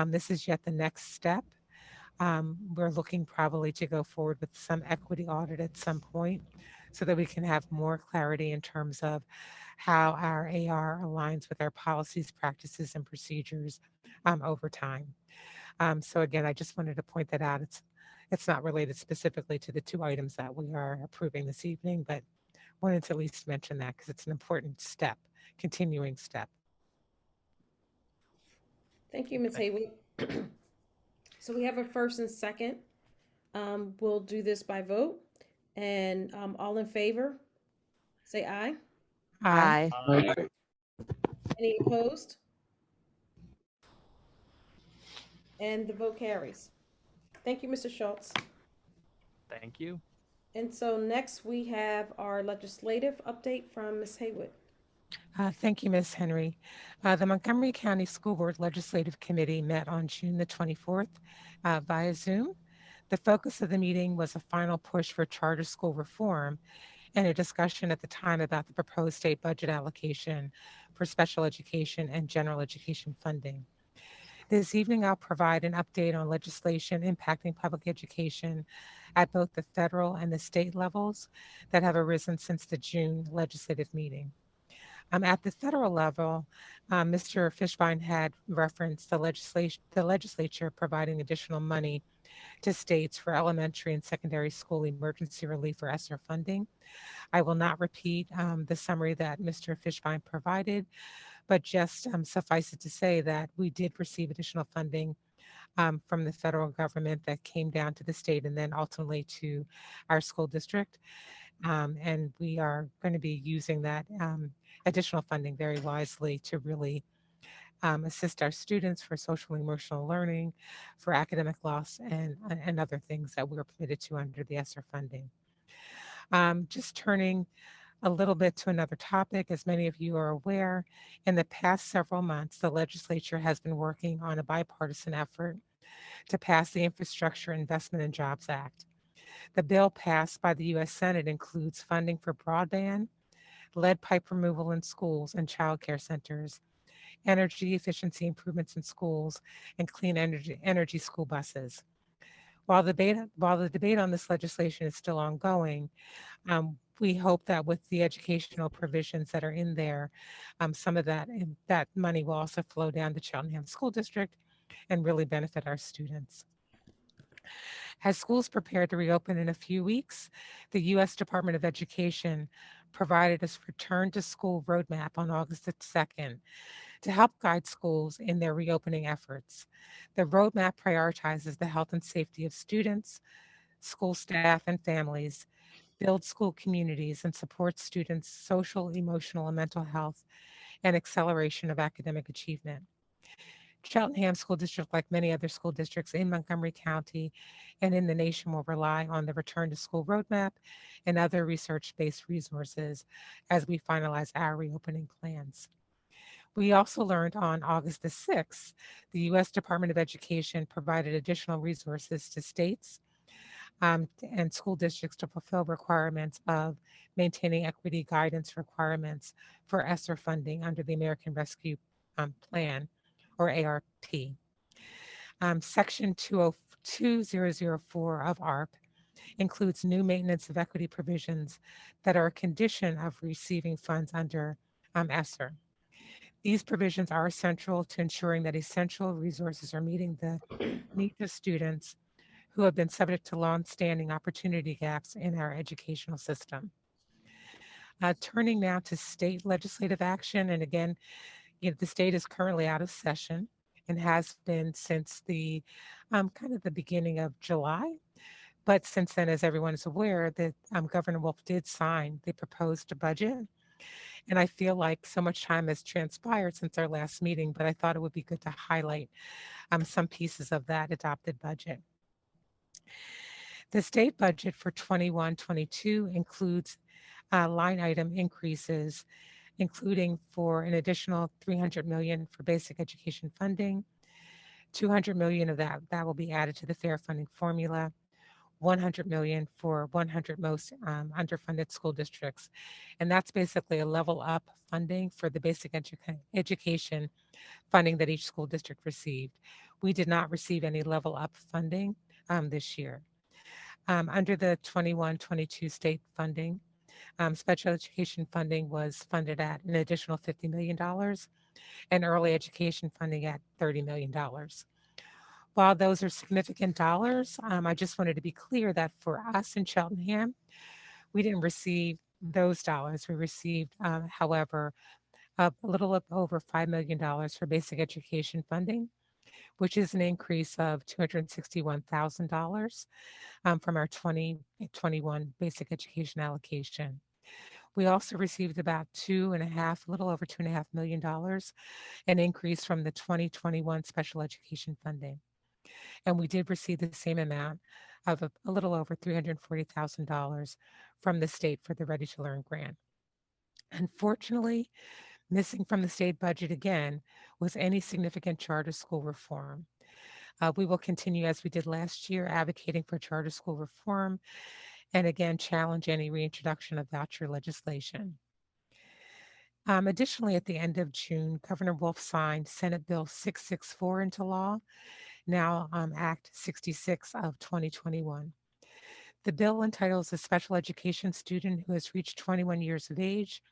This is yet the next step. We're looking probably to go forward with some equity audit at some point so that we can have more clarity in terms of how our AR aligns with our policies, practices, and procedures over time. So again, I just wanted to point that out. it's not related specifically to the two items that we are approving this evening, but wanted to at least mention that because it's an important step, continuing step. Thank you, Ms. Haywood. So we have a first and second. We'll do this by vote. And all in favor, say aye. Aye. Aye. Any opposed? And the vote carries. Thank you, Mr. Schultz. Thank you. And so next we have our legislative update from Ms. Haywood. Thank you, Ms. Henry. The Montgomery County School Board Legislative Committee met on June the 24th via Zoom. The focus of the meeting was a final push for charter school reform and a discussion at the time about the proposed state budget allocation for special education and general education funding. This evening, I'll provide an update on legislation impacting public education at both the federal and the state levels that have arisen since the June legislative meeting. At the federal level, Mr. Fishbein had referenced the legislature providing additional money to states for elementary and secondary school emergency relief or ESSER funding. I will not repeat the summary that Mr. Fishbein provided, but just suffice it to say that we did receive additional funding from the federal government that came down to the state and then ultimately to our school district. And we are going to be using that additional funding very wisely to really assist our students for social and emotional learning, for academic loss, and other things that we're permitted to under the ESSER funding. Just turning a little bit to another topic, as many of you are aware, in the past several months, the legislature has been working on a bipartisan effort to pass the Infrastructure Investment and Jobs Act. The bill passed by the U.S. Senate includes funding for broadband, lead pipe removal in schools and child care centers, energy efficiency improvements in schools, and clean energy school buses. While the debate on this legislation is still ongoing, we hope that with the educational provisions that are in there, some of that money will also flow down to Cheltenham School District and really benefit our students. As schools prepare to reopen in a few weeks, the U.S. Department of Education provided a return to school roadmap on August the 2nd to help guide schools in their reopening efforts. The roadmap prioritizes the health and safety of students, school staff, and families, builds school communities, and supports students' social, emotional, and mental health and acceleration of academic achievement. Cheltenham School District, like many other school districts in Montgomery County and in the nation, will rely on the Return to School Roadmap and other research-based resources as we finalize our reopening plans. We also learned on August the 6th, the U.S. Department of Education provided additional resources to states and school districts to fulfill requirements of maintaining equity guidance requirements for ESSER funding under the American Rescue Plan, or ARP. Section 2004 of ARP includes new maintenance of equity provisions that are a condition of receiving funds under ESSER. These provisions are essential to ensuring that essential resources are meeting the needs of students who have been subject to long-standing opportunity gaps in our educational system. Turning now to state legislative action, and again, the state is currently out of session and has been since the kind of the beginning of July. But since then, as everyone is aware, that Governor Wolf did sign the proposed budget. And I feel like so much time has transpired since our last meeting, but I thought it would be good to highlight some pieces of that adopted budget. The state budget for 21-22 includes line item increases, including for an additional $300 million for basic education funding, $200 million of that will be added to the fair funding formula, $100 million for 100 most underfunded school districts. And that's basically a level up funding for the basic education funding that each school district received. We did not receive any level up funding this year. Under the 21-22 state funding, special education funding was funded at an additional $50 million and early education funding at $30 million. While those are significant dollars, I just wanted to be clear that for us in Cheltenham, we didn't receive those dollars. We received, however, a little over $5 million for basic education funding, which is an increase of $261,000 from our 2021 basic education allocation. We also received about a little over $2.5 million, an increase from the 2021 special education funding. And we did receive the same amount of a little over $340,000 from the state for the Ready to Learn grant. Unfortunately, missing from the state budget again was any significant charter school reform. We will continue, as we did last year, advocating for charter school reform and again challenge any reintroduction of voucher legislation. Additionally, at the end of June, Governor Wolf signed Senate Bill 664 into law, now Act 66 of 2021. The bill entitles a special education student who has reached 21 years of age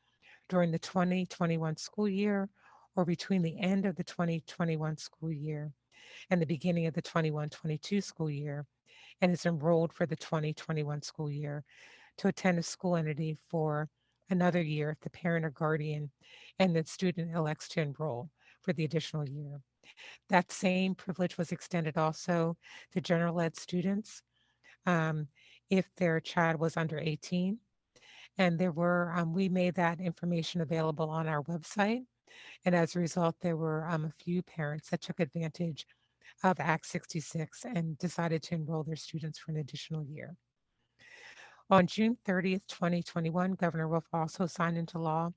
during the 2021 school year or between the end of the 2021 school year and the beginning of the 21-22 school year and is enrolled for the 2021 school year to attend a school entity for another year if the parent or guardian and the student elects to enroll for the additional year. That same privilege was extended also to general ed students if their child was under 18. And we made that information available on our website. And as a result, there were a few parents that took advantage of Act 66 and decided to enroll their students for an additional year. On June 30th, 2021, Governor Wolf also signed into law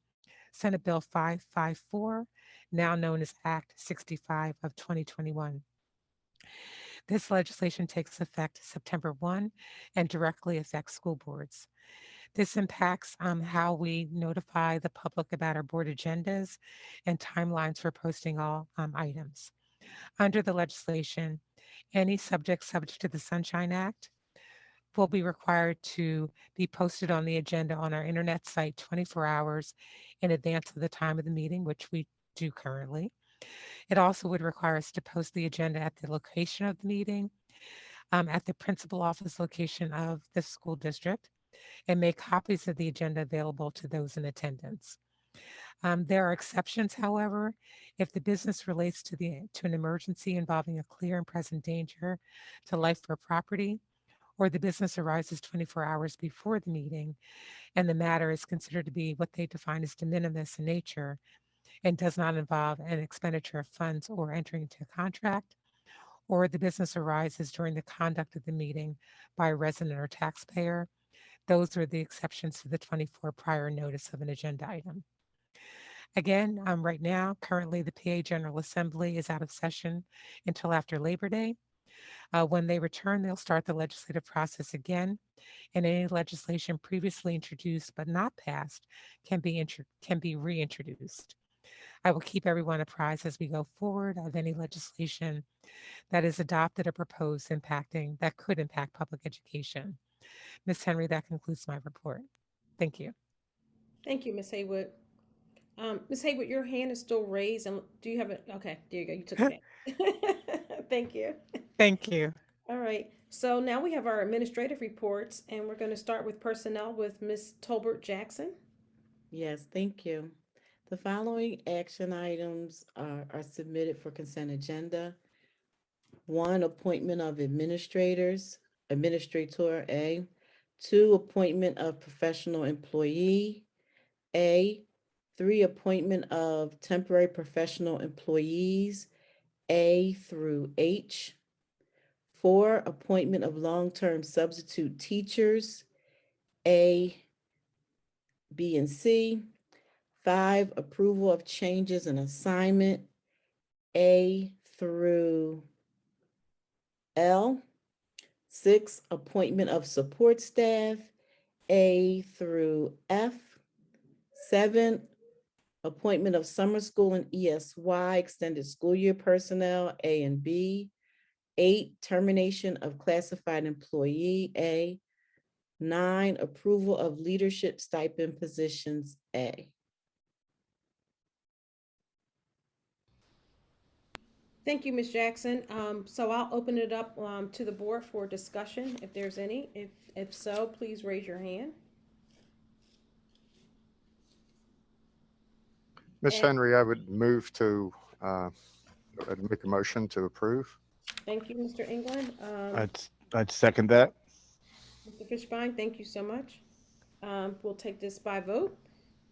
Senate Bill 554, now known as Act 65 of 2021. This legislation takes effect September 1 and directly affects school boards. This impacts how we notify the public about our board agendas and timelines for posting all items. Under the legislation, any subject to the Sunshine Act will be required to be posted on the agenda on our internet site 24 hours in advance of the time of the meeting, which we do currently. It also would require us to post the agenda at the location of the meeting, at the principal office location of the school district, and make copies of the agenda available to those in attendance. There are exceptions, however, if the business relates to an emergency involving a clear and present danger to life or property, or the business arises 24 hours before the meeting, and the matter is considered to be what they define as de minimis in nature and does not involve an expenditure of funds or entering into a contract, or the business arises during the conduct of the meeting by a resident or taxpayer. Those are the exceptions to the 24 prior notice of an agenda item. Again, right now, currently the PA General Assembly is out of session until after Labor Day. When they return, they'll start the legislative process again, and any legislation previously introduced but not passed can be reintroduced. I will keep everyone apprised as we go forward of any legislation that is adopted or proposed that could impact public education. Ms. Henry, that concludes my report. Thank you. Thank you, Ms. Haywood. Ms. Haywood, your hand is still raised. And do you have it? Okay, there you go. You took it back. Thank you. Thank you. All right. So now we have our administrative reports, and we're going to start with personnel with Ms. Tolbert Jackson. Yes, thank you. The following action items are submitted for consent agenda. 1, appointment of administrators, administrator A. 2, appointment of professional employee A. 3, appointment of temporary professional employees A through H. 4, appointment of long-term substitute teachers A, B, and C. 5, approval of changes in assignment A through L. 6, appointment of support staff A through F. 7, appointment of summer school and ESY extended school year personnel A and B. 8, termination of classified employee A. 9, approval of leadership stipend positions A. Thank you, Ms. Jackson. So I'll open it up to the board for discussion if there's any. If so, please raise your hand. Ms. And Henry, I would move to make a motion to approve. thank you, Mr. England. I'd second that. Mr. Fishbein, thank you so much. We'll take this by vote.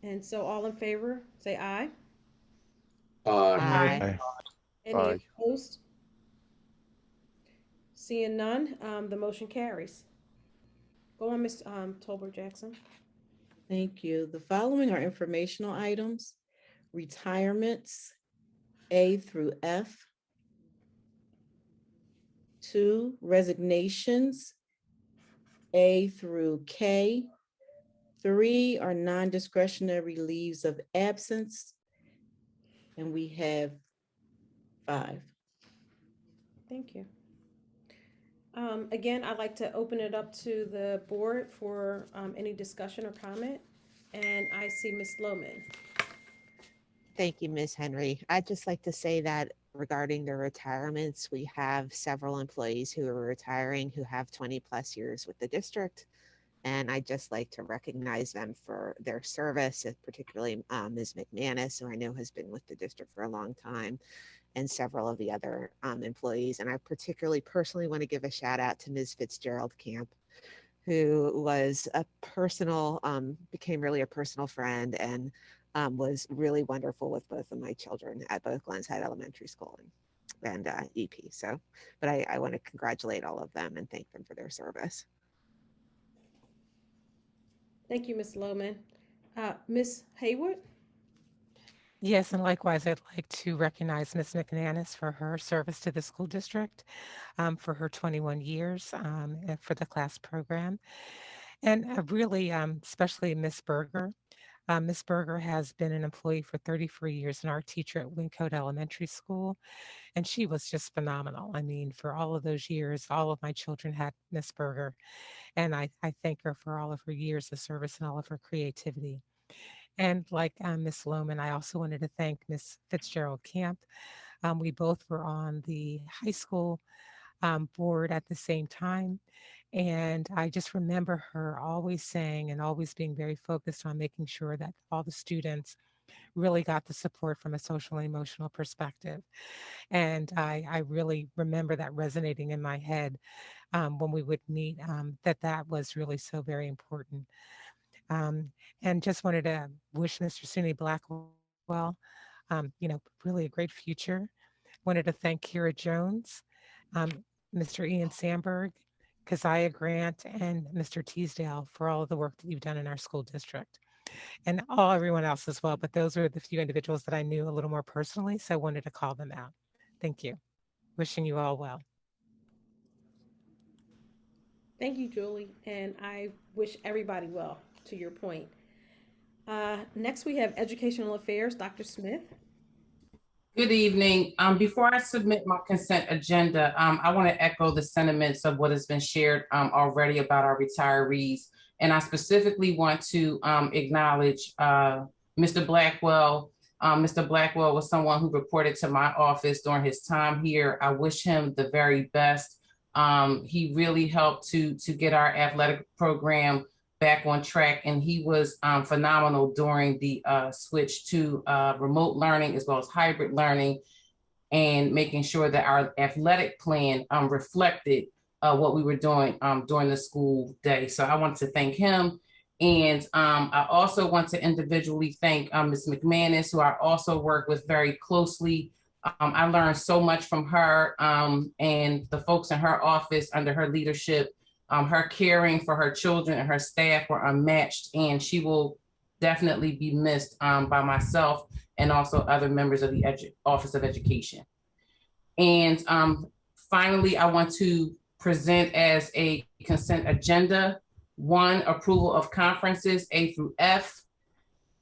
And so all in favor, say aye. Aye. Aye. Any Aye. opposed? Seeing none, the motion carries. Go on, Ms. Tolbert Jackson. Thank you. The following are informational items: retirements, A through F. 2, resignations, A through K. 3 are non-discretionary leaves of absence. And we have 5. Thank you. Again, I'd like to open it up to the board for any discussion or comment. And I see Ms. Lohman. Thank you, Ms. Henry. I'd just like to say that regarding the retirements, we have several employees who are retiring who have 20 plus years with the district. And I'd just like to recognize them for their service, particularly Ms. McManus, who I know has been with the district for a long time, and several of the other employees. And I particularly personally want to give a shout out to Ms. Fitzgerald Camp, who was a personal, became really a personal friend, and was really wonderful with both of my children at both Glenside Elementary School and EP. So, but I want to congratulate all of them and thank them for their service. Thank you, Ms. Lohman. Ms. Haywood? Yes, and likewise, I'd like to recognize Ms. McManus for her service to the school district, for her 21 years for the class program. And really, especially Ms. Berger. Ms. Berger has been an employee for 34 years and our teacher at Wyncote Elementary School, and she was just phenomenal. I mean, for all of those years, all of my children had Ms. Berger, and I thank her for all of her years of service and all of her creativity. And like Ms. Lohman, I also wanted to thank Ms. Fitzgerald Camp. We both were on the high school board at the same time. And I just remember her always saying and always being very focused on making sure that all the students really got the support from a social and emotional perspective. And I really remember that resonating in my head when we would meet, that was really so very important. And just wanted to wish Mr. Suni Blackwell, really a great future. Wanted to thank Kira Jones, Mr. Ian Sandberg, Keziah Grant, and Mr. Teasdale for all of the work that you've done in our school district, and everyone else as well. But those are the few individuals that I knew a little more personally, so I wanted to call them out. Thank you. Wishing you all well. Thank you, Julie, and I wish everybody well, to your point. Next, we have Educational Affairs, Dr. Smith. Good evening. Before I submit my consent agenda, I want to echo the sentiments of what has been shared already about our retirees. And I specifically want to acknowledge Mr. Blackwell. Mr. Blackwell was someone who reported to my office during his time here. I wish him the very best. He really helped to get our athletic program back on track, and he was phenomenal during the switch to remote learning as well as hybrid learning, and making sure that our athletic plan reflected what we were doing during the school day. So I want to thank him. And I also want to individually thank Ms. McManus, who I also work with very closely. I learned so much from her and the folks in her office under her leadership. Her caring for her children and her staff were unmatched, and she will definitely be missed by myself and also other members of the Office of Education. And finally, I want to present as a consent agenda: 1, approval of conferences A through F;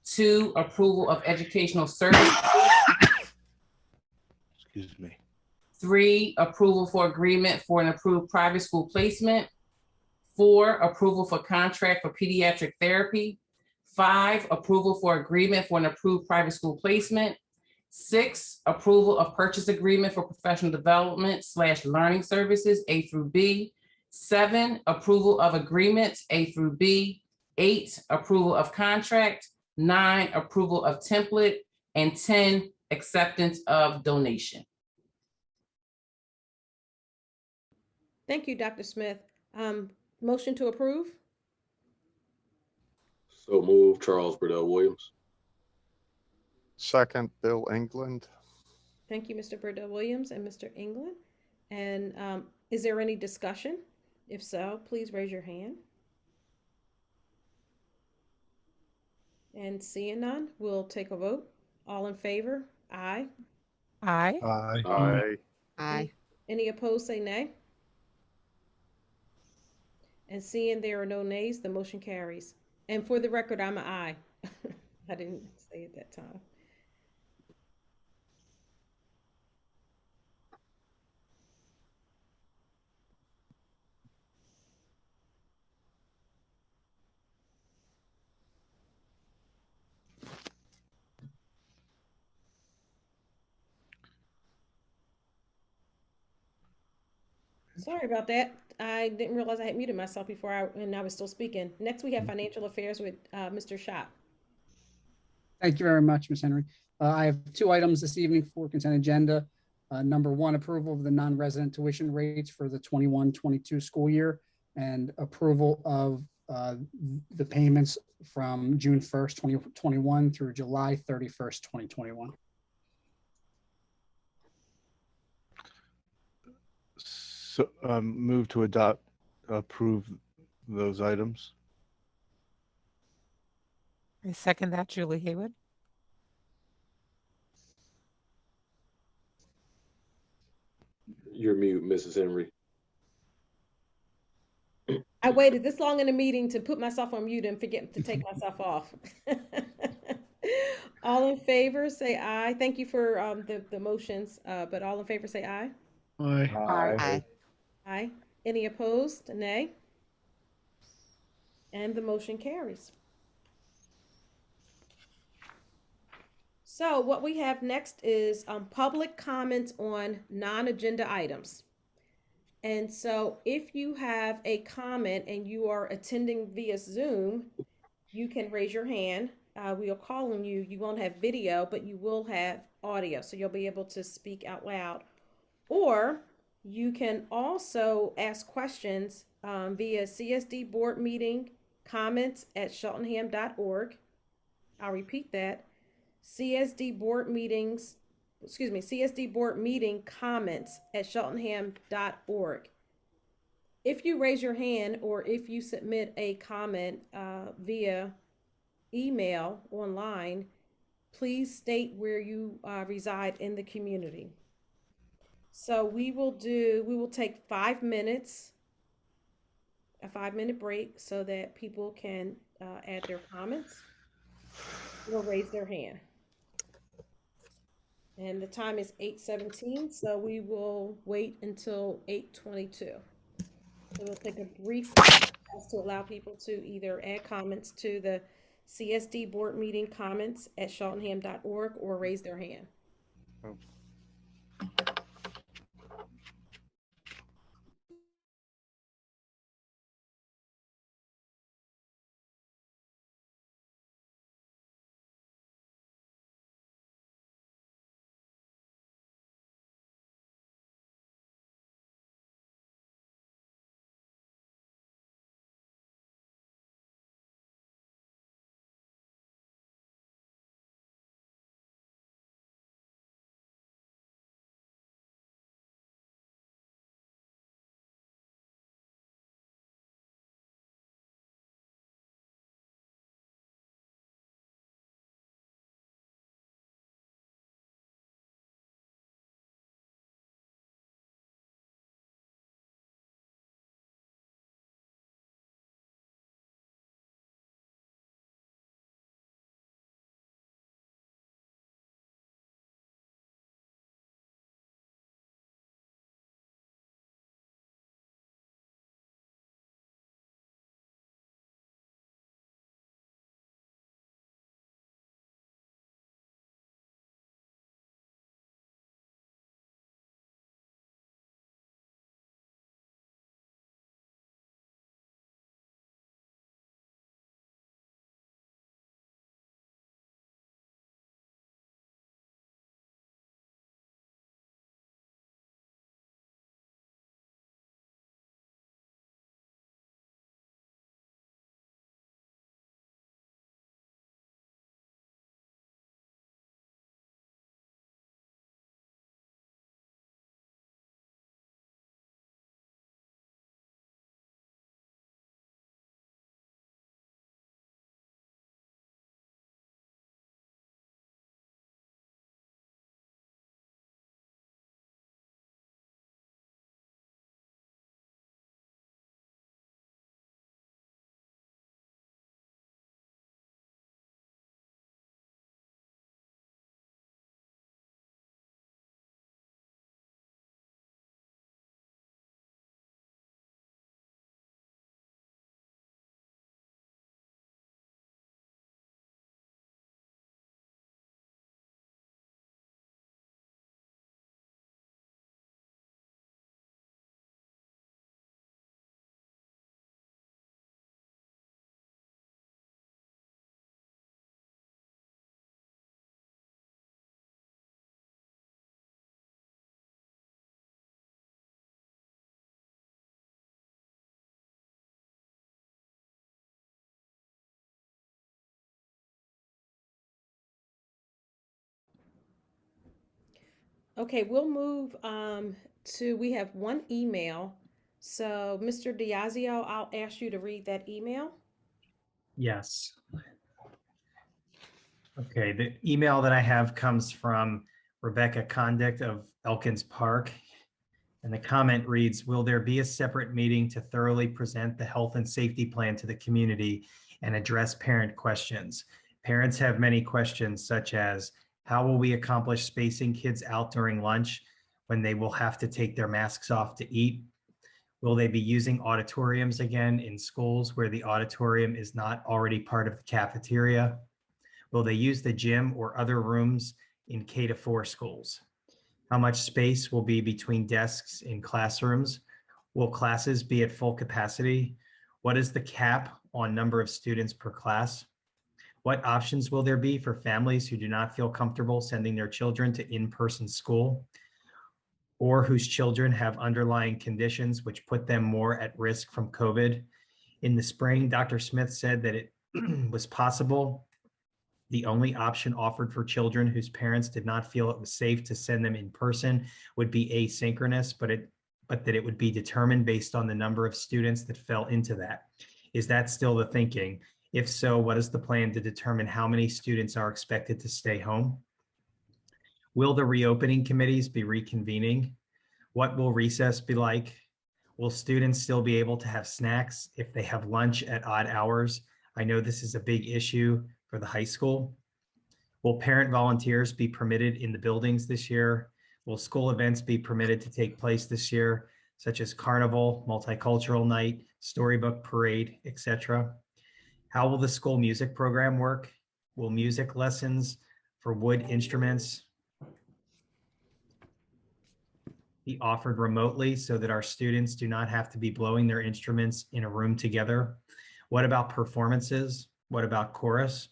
2, approval of educational services; Excuse me. 3, approval for agreement for an approved private school placement; 4, approval for contract for pediatric therapy; 5, approval for agreement for an approved private school placement; 6, approval of purchase agreement for professional development / learning services, A through B. 7, approval of agreements, A through B. 8, approval of contract. 9, approval of template. And 10, acceptance of donation. Thank you, Dr. Smith. Motion to approve? So move, Charles Burdell Williams. Second, Bill England. Thank you, Mr. Burdell Williams and Mr. England. And is there any discussion? If so, please raise your hand. And seeing none, we'll take a vote. All in favor? Aye. Aye. Aye. Aye. Aye. Any opposed, say nay. And seeing there are no nays, the motion carries. And for the record, I'm an aye. I didn't say it that time. Sorry about that. I didn't realize I had muted myself before I was still speaking. Next, we have financial affairs with Mr. Schott. Thank you very much, Ms. Henry. I have 2 items this evening for consent agenda. Number 1, approval of the non-resident tuition rates for the 21-22 school year, and approval of the payments from June 1st, 2021 through July 31st, 2021. So move to approve those items. I second that, Julie Haywood. You're mute, Mrs. Henry. I waited this long in the meeting to put myself on mute and forget to take myself off. All in favor, say aye. Thank you for the motions, but all in favor, say aye. Aye. Aye. Aye. Any opposed? Nay. And the motion carries. So what we have next is public comments on non-agenda items. And so if you have a comment and you are attending via Zoom, you can raise your hand. We'll call on you. You won't have video, but you will have audio. So you'll be able to speak out loud. Or you can also ask questions via CSD board meeting comments at cheltenham.org. I'll repeat that. CSD board meeting comments at cheltenham.org. If you raise your hand or if you submit a comment via email online, please state where you reside in the community. So we will take 5 minutes, a 5-minute break so that people can add their comments or raise their hand. And the time is 8:17, so we will wait until 8:22. So we'll take a brief pause to allow people to either add comments to the CSD board meeting comments at cheltenham.org or raise their hand. Okay, we'll move to, we have one email. So Mr. Diazio, I'll ask you to read that email. Yes. Okay, the email that I have comes from Rebecca Condict of Elkins Park. And the comment reads, will there be a separate meeting to thoroughly present the health and safety plan to the community and address parent questions? Parents have many questions such as, how will we accomplish spacing kids out during lunch when they will have to take their masks off to eat? Will they be using auditoriums again in schools where the auditorium is not already part of the cafeteria? Will they use the gym or other rooms in K-4 schools? How much space will be between desks in classrooms? Will classes be at full capacity? What is the cap on number of students per class? What options will there be for families who do not feel comfortable sending their children to in-person school, or whose children have underlying conditions which put them more at risk from COVID? In the spring, Dr. Smith said that it was possible the only option offered for children whose parents did not feel it was safe to send them in person would be asynchronous, but that it would be determined based on the number of students that fell into that. Is that still the thinking? If so, what is the plan to determine how many students are expected to stay home? Will the reopening committees be reconvening? What will recess be like? Will students still be able to have snacks if they have lunch at odd hours? I know this is a big issue for the high school. Will parent volunteers be permitted in the buildings this year? Will school events be permitted to take place this year, such as carnival, multicultural night, storybook parade, etc.? How will the school music program work? Will music lessons for wood instruments be offered remotely so that our students do not have to be blowing their instruments in a room together? What about performances? What about chorus?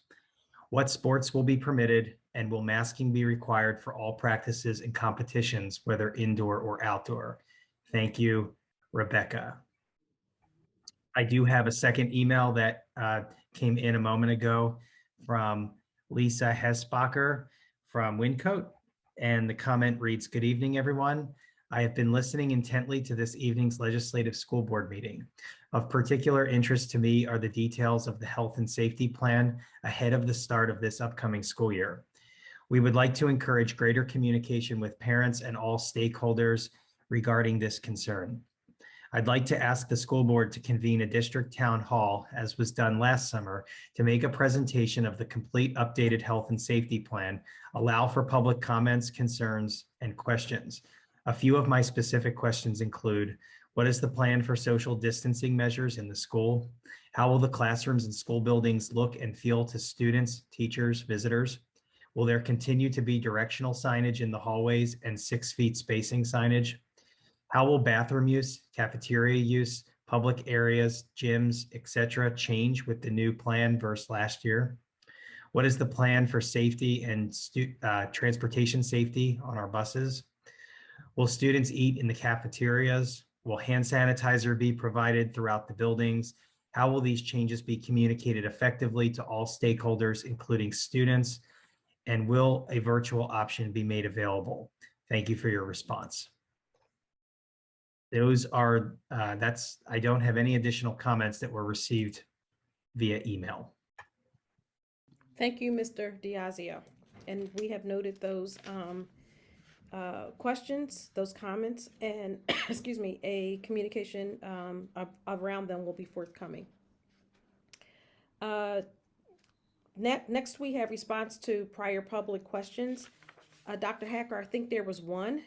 What sports will be permitted, and will masking be required for all practices and competitions, whether indoor or outdoor? Thank you, Rebecca. I do have a second email that came in a moment ago from Lisa Hesbacher from Wyncote, and the comment reads, good evening, everyone. I have been listening intently to this evening's legislative school board meeting. Of particular interest to me are the details of the health and safety plan ahead of the start of this upcoming school year. We would like to encourage greater communication with parents and all stakeholders regarding this concern. I'd like to ask the school board to convene a district town hall, as was done last summer, to make a presentation of the complete updated health and safety plan, allow for public comments, concerns, and questions. A few of my specific questions include, what is the plan for social distancing measures in the school? How will the classrooms and school buildings look and feel to students, teachers, visitors? Will there continue to be directional signage in the hallways and 6 feet spacing signage? How will bathroom use, cafeteria use, public areas, gyms, etc. change with the new plan versus last year? What is the plan for safety and transportation safety on our buses? Will students eat in the cafeterias? Will hand sanitizer be provided throughout the buildings? How will these changes be communicated effectively to all stakeholders, including students? And will a virtual option be made available? Thank you for your response. Those are, I don't have any additional comments that were received via email. Thank you, Mr. Diazio. And we have noted those questions, those comments, and excuse me, a communication around them will be forthcoming. Next, we have response to prior public questions. Dr. Hacker, I think there was one.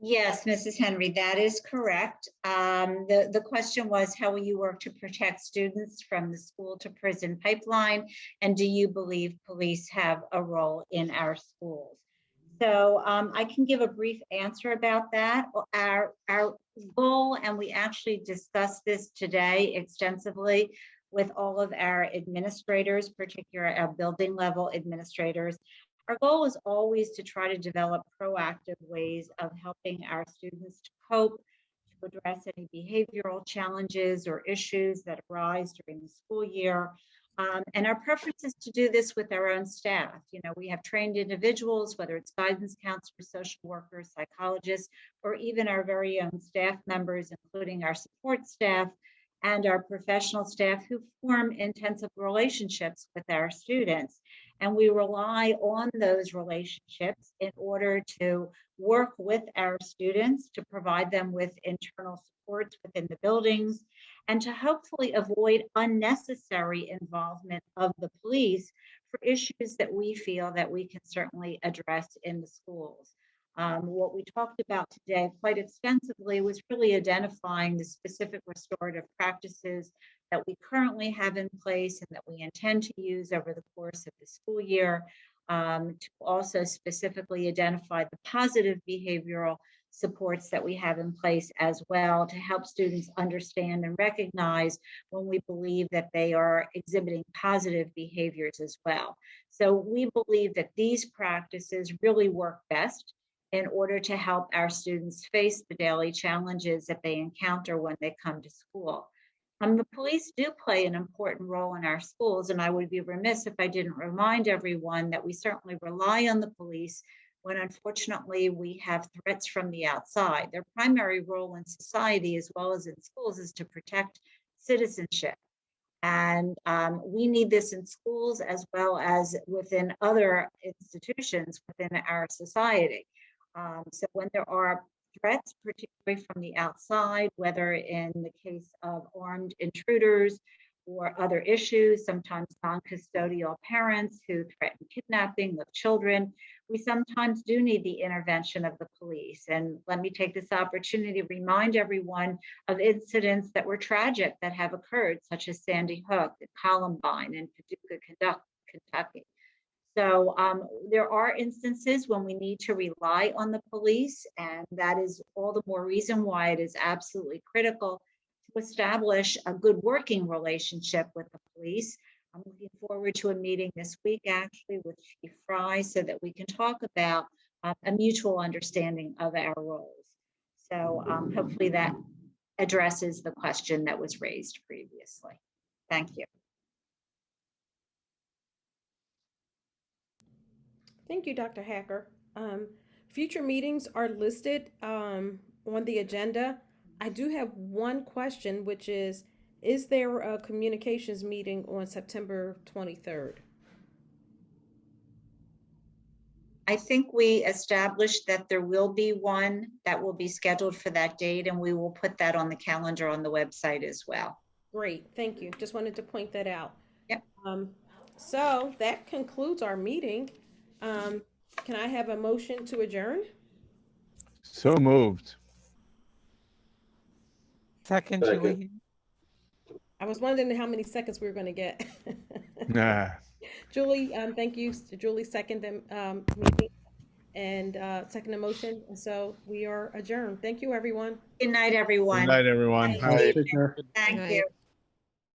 Yes, Mrs. Henry, that is correct. The question was, how will you work to protect students from the school to prison pipeline? And do you believe police have a role in our schools? So I can give a brief answer about that. Our goal, and we actually discussed this today extensively with all of our administrators, particularly our building level administrators. Our goal is always to try to develop proactive ways of helping our students to cope, to address any behavioral challenges or issues that arise during the school year. And our preference is to do this with our own staff. You know, we have trained individuals, whether it's guidance counselors, social workers, psychologists, or even our very own staff members, including our support staff and our professional staff who form intensive relationships with our students. And we rely on those relationships in order to work with our students, to provide them with internal supports within the buildings, and to hopefully avoid unnecessary involvement of the police for issues that we feel that we can certainly address in the schools. What we talked about today quite extensively was really identifying the specific restorative practices that we currently have in place and that we intend to use over the course of the school year, to also specifically identify the positive behavioral supports that we have in place as well to help students understand and recognize when we believe that they are exhibiting positive behaviors as well. So we believe that these practices really work best in order to help our students face the daily challenges that they encounter when they come to school. The police do play an important role in our schools, and I would be remiss if I didn't remind everyone that we certainly rely on the police when unfortunately we have threats from the outside. Their primary role in society as well as in schools is to protect citizenship. And we need this in schools as well as within other institutions within our society. So when there are threats, particularly from the outside, whether in the case of armed intruders or other issues, sometimes non-custodial parents who threaten kidnapping of children, we sometimes do need the intervention of the police. And let me take this opportunity to remind everyone of incidents that were tragic that have occurred, such as Sandy Hook, and Columbine, and Paducah, Kentucky. So there are instances when we need to rely on the police, and that is all the more reason why it is absolutely critical to establish a good working relationship with the police. I'm looking forward to a meeting this week, actually, with Chief Fry, so that we can talk about a mutual understanding of our roles. So hopefully that addresses the question that was raised previously. Thank you. Thank you, Dr. Hacker. Future meetings are listed on the agenda. I do have one question, which is there a communications meeting on September 23rd? I think we established that there will be one that will be scheduled for that date, and we will put that on the calendar on the website as well. Great, thank you. Just wanted to point that out. Yep. So that concludes our meeting. Can I have a motion to adjourn? So moved. Second, Julie. I was wondering how many seconds we were going to get. Nah. Julie, thank you. Julie seconded meeting and second motion. And so we are adjourned. Thank you, everyone. Good night, everyone. Good night, everyone. Take care. Thank you.